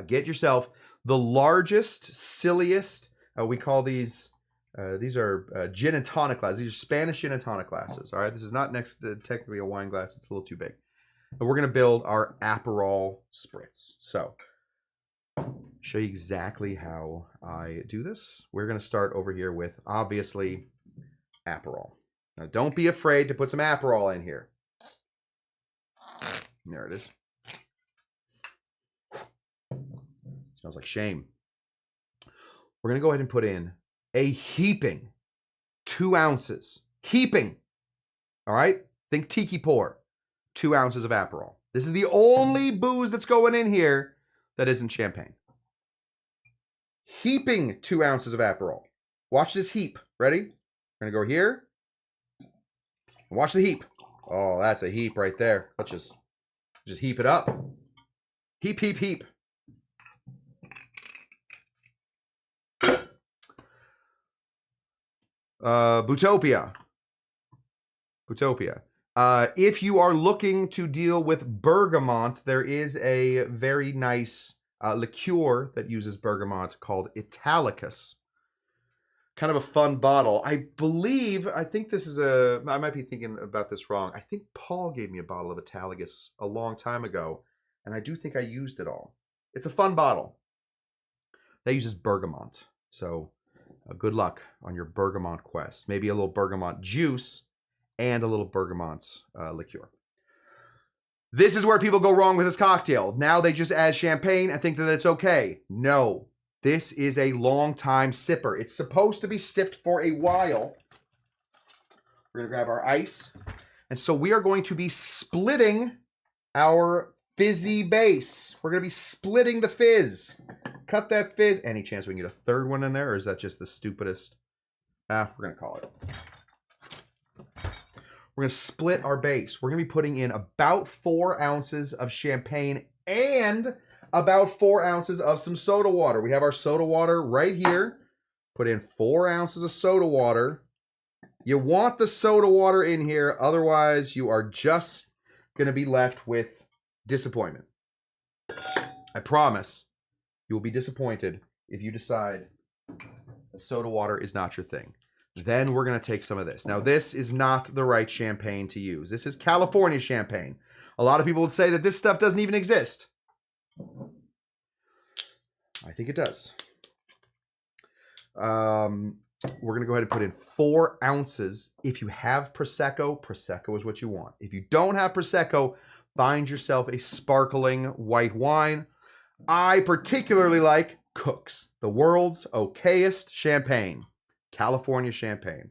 get yourself the largest, silliest, we call these are gin and tonic glasses. These are Spanish gin and tonic glasses. All right, this is not next to technically a wine glass. It's a little too big. And we're going to build our Aperol Spritz. So show you exactly how I do this. We're going to start over here with, obviously, Aperol. Now, don't be afraid to put some Aperol in here. There it is. Smells like shame. We're going to go ahead and put in a heaping 2 ounces. Heaping. All right? Think tiki pour. 2 ounces of Aperol. This is the only booze that's going in here that isn't champagne. Heaping 2 ounces of Aperol. Watch this heap. Ready? We're going to go here. Watch the heap. Oh, that's a heap right there. Let's just heap it up. Heap, heap, heap. Bootopia. If you are looking to deal with bergamot, there is a very nice liqueur that uses bergamot called Italicus. Kind of a fun bottle. I think this is I might be thinking about this wrong. I think Paul gave me a bottle of Italicus a long time ago, and I do think I used it all. It's a fun bottle. That uses bergamot. So good luck on your bergamot quest. Maybe a little bergamot juice and a little bergamot liqueur. This is where people go wrong with this cocktail. Now they just add champagne and think that it's okay. No, this is a long time sipper. It's supposed to be sipped for a while. We're going to grab our ice. And so we are going to be splitting our fizzy base. We're going to be splitting the fizz. Cut that fizz. Any chance we can get a third one in there, or is that just the stupidest? We're going to call it. We're going to split our base. We're going to be putting in about 4 ounces of champagne and about 4 ounces of some soda water. We have our soda water right here. Put in 4 ounces of soda water. You want the soda water in here, otherwise you are just going to be left with disappointment. I promise you will be disappointed if you decide that soda water is not your thing. Then we're going to take some of this. Now, this is not the right champagne to use. This is California champagne. A lot of people would say that this stuff doesn't even exist. I think it does. We're going to go ahead and put in 4 ounces. If you have Prosecco, Prosecco is what you want. If you don't have Prosecco, find yourself a sparkling white wine. I particularly like Cook's, the world's okayest champagne. California champagne.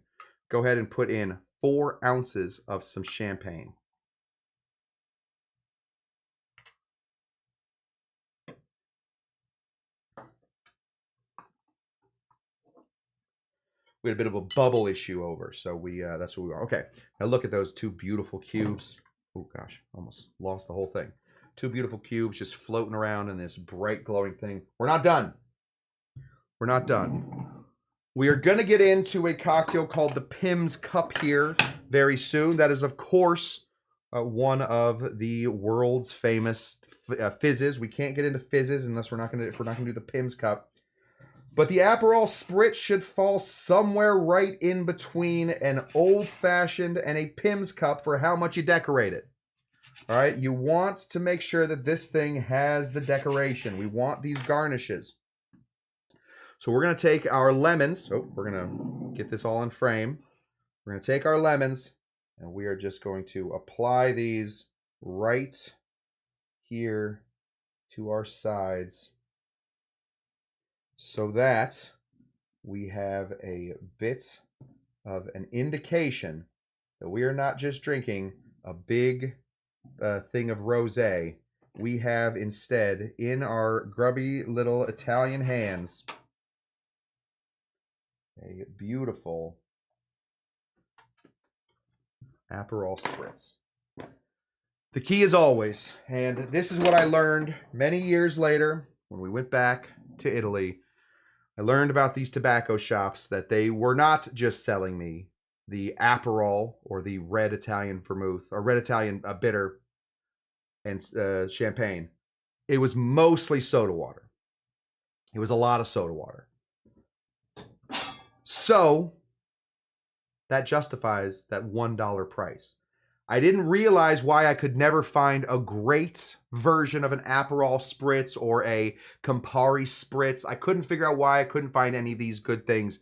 Go ahead and put in 4 ounces of some champagne. We had a bit of a bubble issue over, so that's what we are. Okay, now look at those 2 beautiful cubes. Oh gosh, almost lost the whole thing. 2 beautiful cubes just floating around in this bright glowing thing. We're not done. We're not done. We are going to get into a cocktail called the Pimm's Cup here very soon. That is, of course, one of the world's famous fizzes. We can't get into fizzes unless if we're not going to do the Pimm's Cup. But the Aperol Spritz should fall somewhere right in between an old-fashioned and a Pimm's Cup for how much you decorate it. All right, you want to make sure that this thing has the decoration. We want these garnishes. So we're going to take our lemons. Oh, we're going to get this all in frame. We're going to take our lemons, and we are just going to apply these right here to our sides so that we have a bit of an indication that we are not just drinking a big thing of rosé. We have instead, in our grubby little Italian hands, A beautiful Aperol Spritz. The key is always, and this is what I learned many years later when we went back to Italy. I learned about these tobacco shops that they were not just selling me the Aperol or the red Italian vermouth or red Italian bitter and champagne. It was mostly soda water. It was a lot of soda water. So that justifies that $1 price. I didn't realize why I could never find a great version of an Aperol Spritz or a Campari Spritz. I couldn't figure out why I couldn't find any of these good things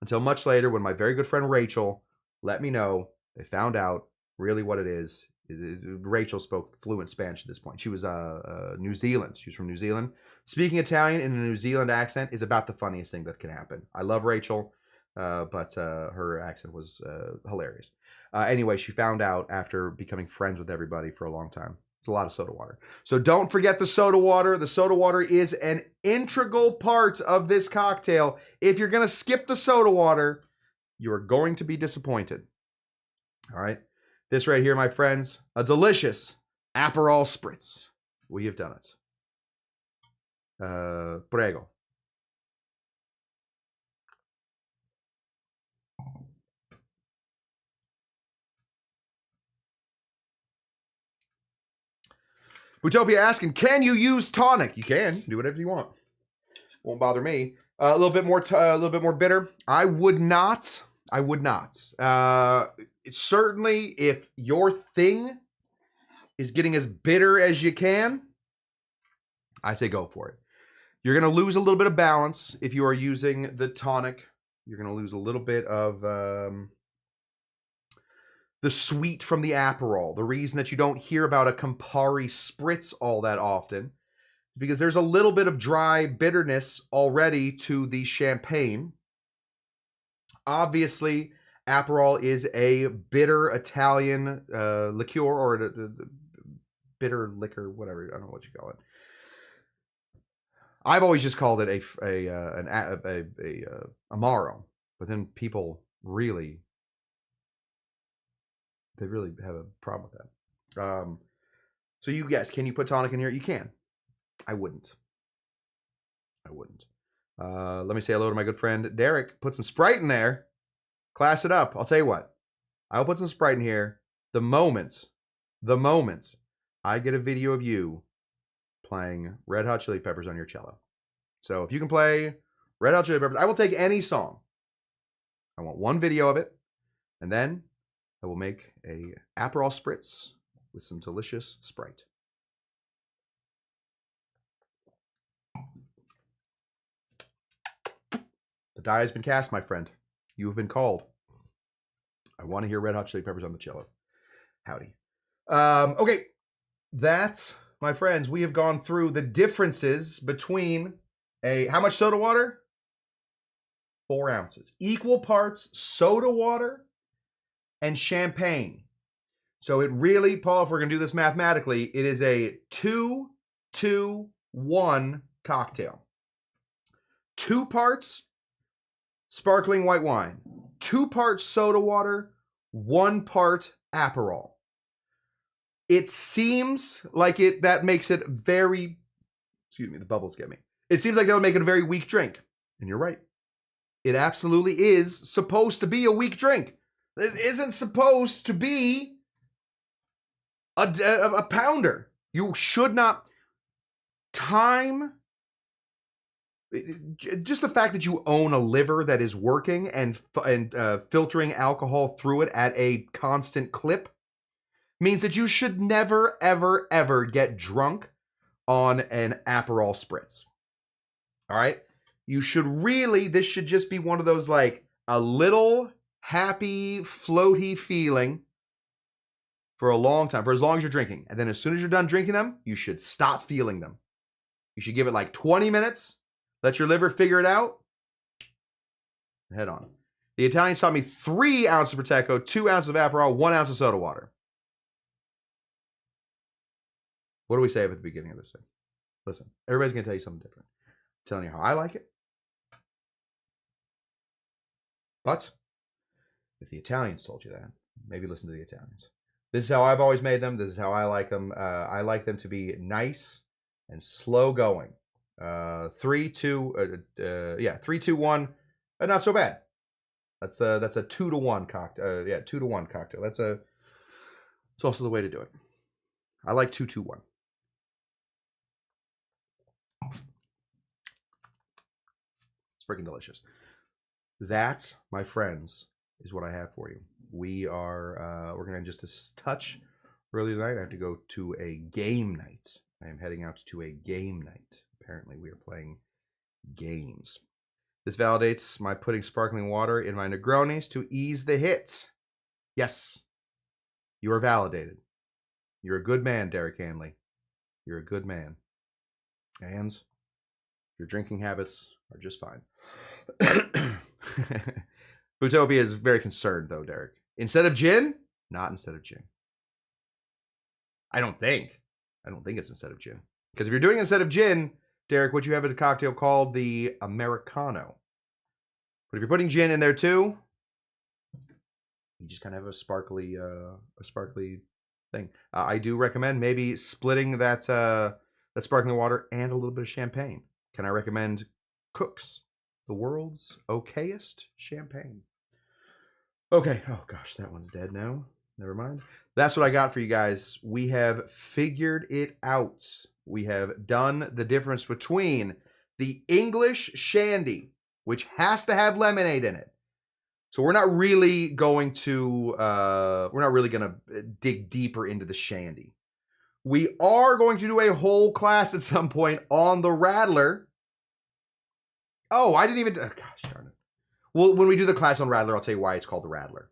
until much later when my very good friend Rachel let me know. They found out really what it is. Rachel spoke fluent Spanish at this point. She was New Zealand. She was from New Zealand. Speaking Italian in a New Zealand accent is about the funniest thing that can happen. I love Rachel, but her accent was hilarious. Anyway, she found out after becoming friends with everybody for a long time. It's a lot of soda water. So don't forget the soda water. The soda water is an integral part of this cocktail. If you're going to skip the soda water, you're going to be disappointed. All right. This right here, my friends, a delicious Aperol Spritz. We have done it. Prego. Bootopia asking, can you use tonic? You can. Do whatever you want. Won't bother me. A little bit more bitter. I would not. I would not. Certainly, if your thing is getting as bitter as you can, I say go for it. You're going to lose a little bit of balance if you are using the tonic. You're going to lose a little bit of the sweet from the Aperol. The reason that you don't hear about a Campari Spritz all that often, because there's a little bit of dry bitterness already to the champagne. Obviously, Aperol is a bitter Italian liqueur or a bitter liquor, whatever. I don't know what you call it. I've always just called it an Amaro, but then people really have a problem with that. So you guess, can you put tonic in here? You can. I wouldn't. Let me say hello to my good friend Derek. Put some Sprite in there. Class it up. I'll tell you what. I'll put some Sprite in here. The moment I get a video of you playing Red Hot Chili Peppers on your cello. So if you can play Red Hot Chili Peppers, I will take any song. I want one video of it, and then I will make a Aperol Spritz with some delicious Sprite. The die has been cast, my friend. You have been called. I want to hear Red Hot Chili Peppers on the cello. Howdy. Okay, that, my friends, we have gone through the differences between how much soda water? 4 ounces. Equal parts soda water and champagne. So it really, Paul, if we're going to do this mathematically, it is a 2-2-1 cocktail. 2 parts sparkling white wine, 2 parts soda water, 1 part Aperol. It seems like that makes it very, excuse me, the bubbles get me. It seems like that would make it a very weak drink. And you're right. It absolutely is supposed to be a weak drink. This isn't supposed to be a pounder. You should not. Time, just the fact that you own a liver that is working and filtering alcohol through it at a constant clip means that you should never, ever, ever get drunk on an Aperol Spritz. All right? You should really, this should just be one of those, like, a little happy, floaty feeling for a long time, for as long as you're drinking. And then as soon as you're done drinking them, you should stop feeling them. You should give it like 20 minutes, let your liver figure it out, head on. The Italians taught me 3 ounces of Prosecco, 2 ounces of Aperol, 1 ounce of soda water. What do we say at the beginning of this thing? Listen, everybody's going to tell you something different. I'm telling you how I like it. But if the Italians told you that, maybe listen to the Italians. This is how I've always made them. This is how I like them. I like them to be nice and slow going. 3, 2, 3, 2, 1. Not so bad. That's a 2-to-1 cocktail. 2-to-1 cocktail. It's also the way to do it. I like 2, 2, 1. It's freaking delicious. That, my friends, is what I have for you. We're gonna just a touch early tonight. I have to go to a game night. I am heading out to a game night. Apparently, we are playing games. This validates my putting sparkling water in my Negronis to ease the hit. Yes, you are validated. You're a good man, Derek Hanley. You're a good man. And your drinking habits are just fine. Bootopia is very concerned, though, Derek. Instead of gin? Not instead of gin. I don't think it's instead of gin. Because if you're doing it instead of gin, Derek, what you have is a cocktail called the Americano. But if you're putting gin in there too, you just kind of have a sparkly thing. I do recommend maybe splitting that sparkling water and a little bit of champagne. Can I recommend Cook's, the world's okayest champagne? Okay. Oh gosh, that one's dead now. Never mind. That's what I got for you guys. We have figured it out. We have done the difference between the English Shandy, which has to have lemonade in it. So we're not really going to dig deeper into the Shandy. We are going to do a whole class at some point on the Radler. Oh, I didn't even. Oh, gosh darn it. Well, when we do the class on Radler, I'll tell you why it's called the Radler.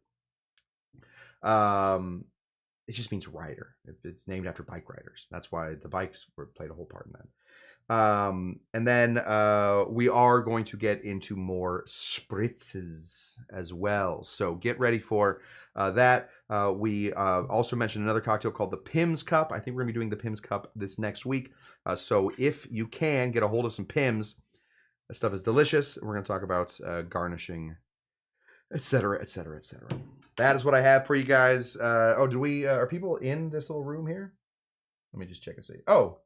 It just means rider. It's named after bike riders. That's why the bikes played a whole part in that. And then we are going to get into more spritzes as well. So get ready for that. We also mentioned another cocktail called the Pimm's Cup. I think we're going to be doing the Pimm's Cup this next week. So if you can get a hold of some Pimm's, that stuff is delicious. We're going to talk about garnishing, etc., etc., etc. That is what I have for you guys. Are people in this little room here? Let me just check and see. Oh,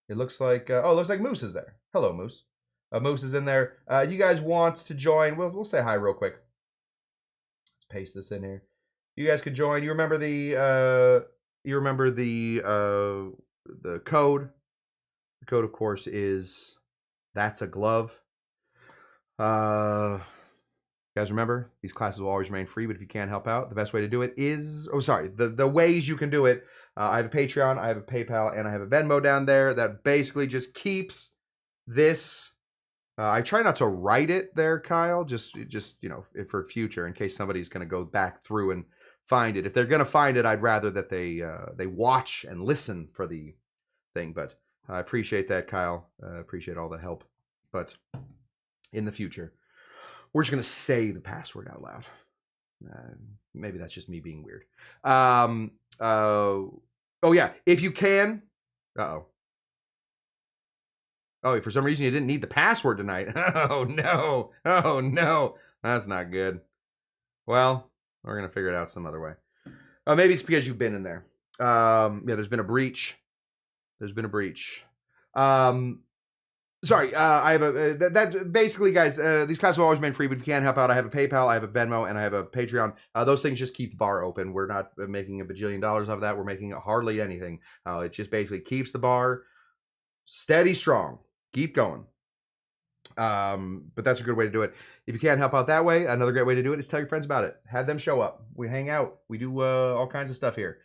it looks like, Moose is there. Hello, Moose. Moose is in there. You guys want to join? We'll say hi real quick. Let's paste this in here. You guys could join. You remember the code? The code, of course, is that's a glove. You guys remember, these classes will always remain free, but if you can't help out, the best way to do it is, the ways you can do it. I have a Patreon, I have a PayPal, and I have a Venmo down there that basically just keeps this. I try not to write it there, Kyle, just for future, in case somebody's going to go back through and find it. If they're going to find it, I'd rather that they watch and listen for the thing, but I appreciate that, Kyle. Appreciate all the help. But in the future, we're just going to say the password out loud. Maybe that's just me being weird. Oh, yeah. If you can. Uh-oh. Oh, for some reason you didn't need the password tonight. Oh, no. Oh, no. That's not good. Well, we're going to figure it out some other way. Maybe it's because you've been in there. There's been a breach. Sorry, I have that basically, guys, these classes will always remain free, but if you can't help out, I have a PayPal, I have a Venmo, and I have a Patreon. Those things just keep the bar open. We're not making $1 bajillion of that. We're making hardly anything. It just basically keeps the bar steady strong. Keep going. But that's a good way to do it. If you can't help out that way, another great way to do it is tell your friends about it. Have them show up. We hang out. We do all kinds of stuff here.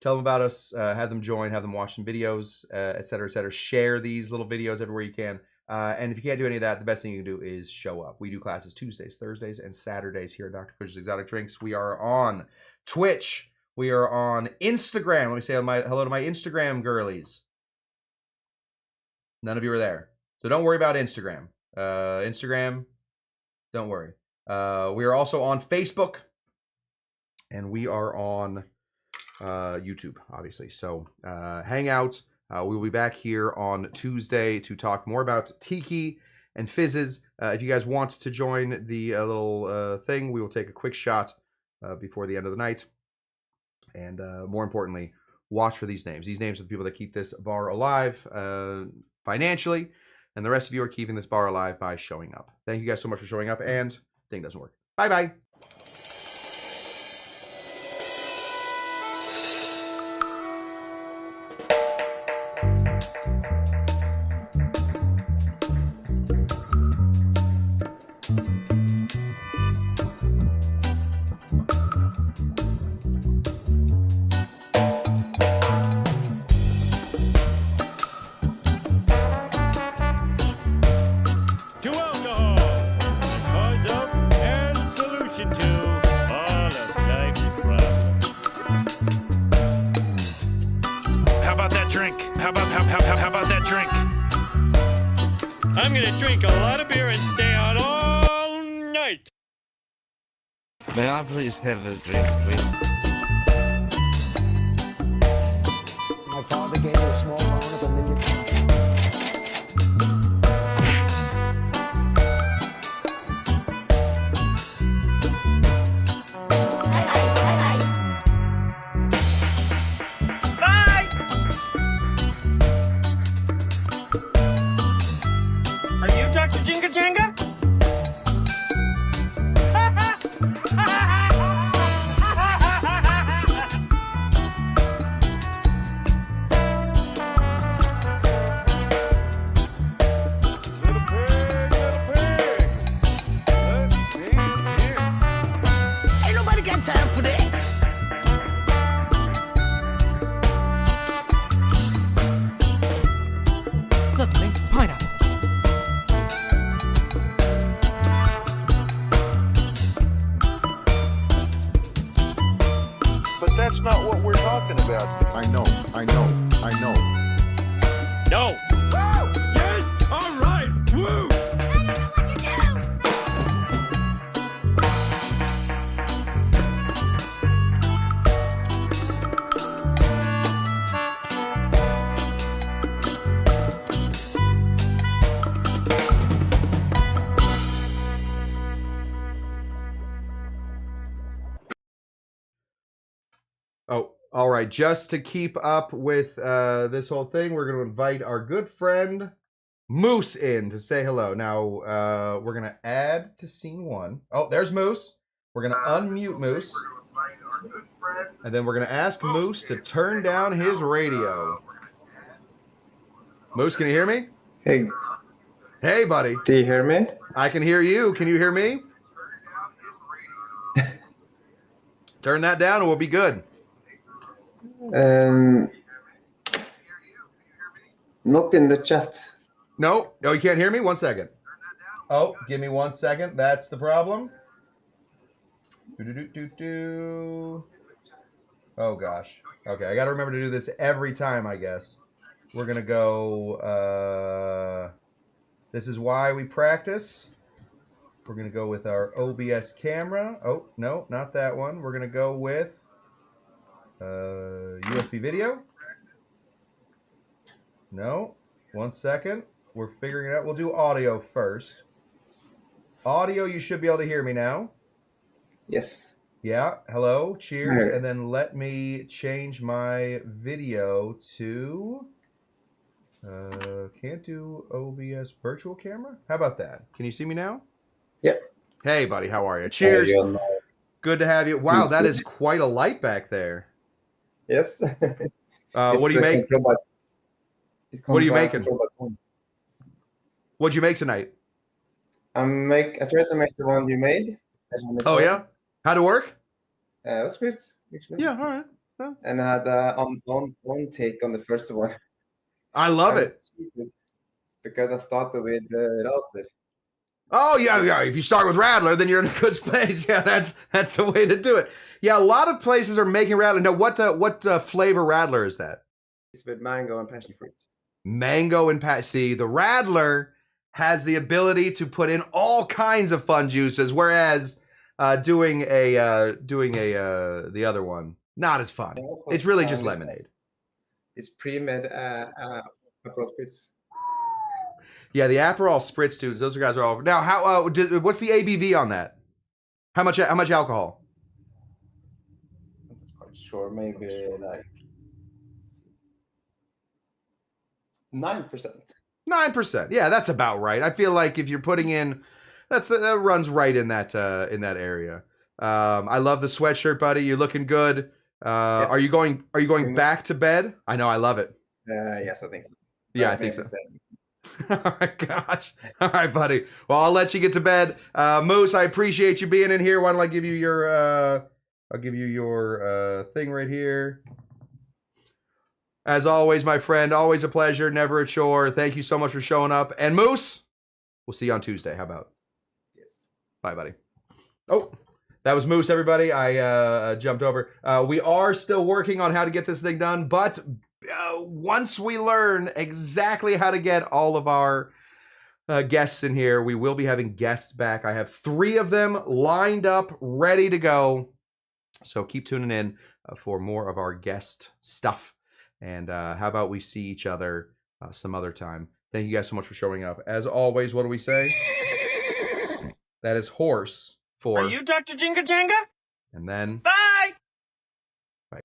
Tell them about us, have them join, have them watch some videos, et cetera, et cetera. Share these little videos everywhere you can. And if you can't do any of that, the best thing you can do is show up. We do classes Tuesdays, Thursdays, and Saturdays here at Dr. Kush's Exotic Drinks. We are on Twitch. We are on Instagram. Let me say hello to my Instagram girlies. None of you are there. So don't worry about Instagram. Instagram, don't worry. We are also on Facebook. And we are on YouTube, obviously. So hang out. We will be back here on Tuesday to talk more about Tiki and fizzes. If you guys want to join the little thing, we will take a quick shot before the end of the night. And more importantly, watch for these names. These names are the people that keep this bar alive financially, and the rest of you are keeping this bar alive by showing up. Thank you guys so much for showing up, and thing doesn't work. Bye-bye. May I please have a drink, please? My father gave me a small loan of $1 million. Bye! Are you Dr. Jinga Janga? Suddenly, pineapple. But that's not what we're talking about. I know. No. Woo! Yes! All right! Woo! Oh, all right. Just to keep up with this whole thing, we're going to invite our good friend Moose in to say hello. Now, we're going to add to scene 1. Oh, there's Moose. We're going to unmute Moose. And then we're going to ask Moose to turn down his radio. Moose, can you hear me? Hey, Hey, buddy. do you hear me? I can hear you. Can you hear me? Turn that down and we'll be good. Not in the chat. No. Oh, you can't hear me? 1 second. Oh, give me 1 second. That's the problem. Oh, gosh. Okay, I got to remember to do this every time, I guess. We're going to go... this is why we practice. We're going to go with our OBS camera. Oh, no, not that one. We're going to go with USB video. No. 1 second. We're figuring it out. We'll do audio first. Audio, you should be able to hear me now. Yes. Yeah. Hello. Cheers. Hi. And then let me change my video to... can't do OBS virtual camera? How about that? Can you see me now? Yep. Hey, buddy. How are you? Cheers. Good to have you. Wow, that is quite a light back there. Yes. What do you make? What are you making? What'd you make tonight? I tried to make the one you made. Oh, yeah? How'd it work? It was good, actually. Yeah, all right. Well. And I had one take on the first one. I love it. Because I started with Radler. Oh, yeah. If you start with Radler, then you're in a good space. Yeah, that's the way to do it. Yeah, a lot of places are making Radler. Now, what flavor Radler is that? It's with mango and passion fruit. Mango and see, the Radler has the ability to put in all kinds of fun juices, whereas doing the other one, not as fun. It's really just lemonade. It's pre-made apple spritz. Yeah, the Aperol Spritz dudes. Those guys are all. Now, how? What's the ABV on that? How much alcohol? I'm not quite sure. Maybe like 9%. 9%. Yeah, that's about right. I feel like if you're putting in, that runs right in that area. I love the sweatshirt, buddy. You're looking good. Yeah. Are you going back to bed? I know. I love it. Yes, I think so. Yeah, I think so. All right, gosh. All right, buddy. Well, I'll let you get to bed. Moose, I appreciate you being in here. Why don't I give you your thing right here. As always, my friend, always a pleasure, never a chore. Thank you so much for showing up. And Moose, we'll see you on Tuesday. How about? Yes. Bye, buddy. Oh, that was Moose, everybody. I jumped over. We are still working on how to get this thing done, but once we learn exactly how to get all of our guests in here, we will be having guests back. I have 3 of them lined up, ready to go. So keep tuning in for more of our guest stuff. And how about we see each other some other time. Thank you guys so much for showing up. As always, what do we say? That is horse for... Are you Dr. Jinga Janga? And then... Bye! Bye.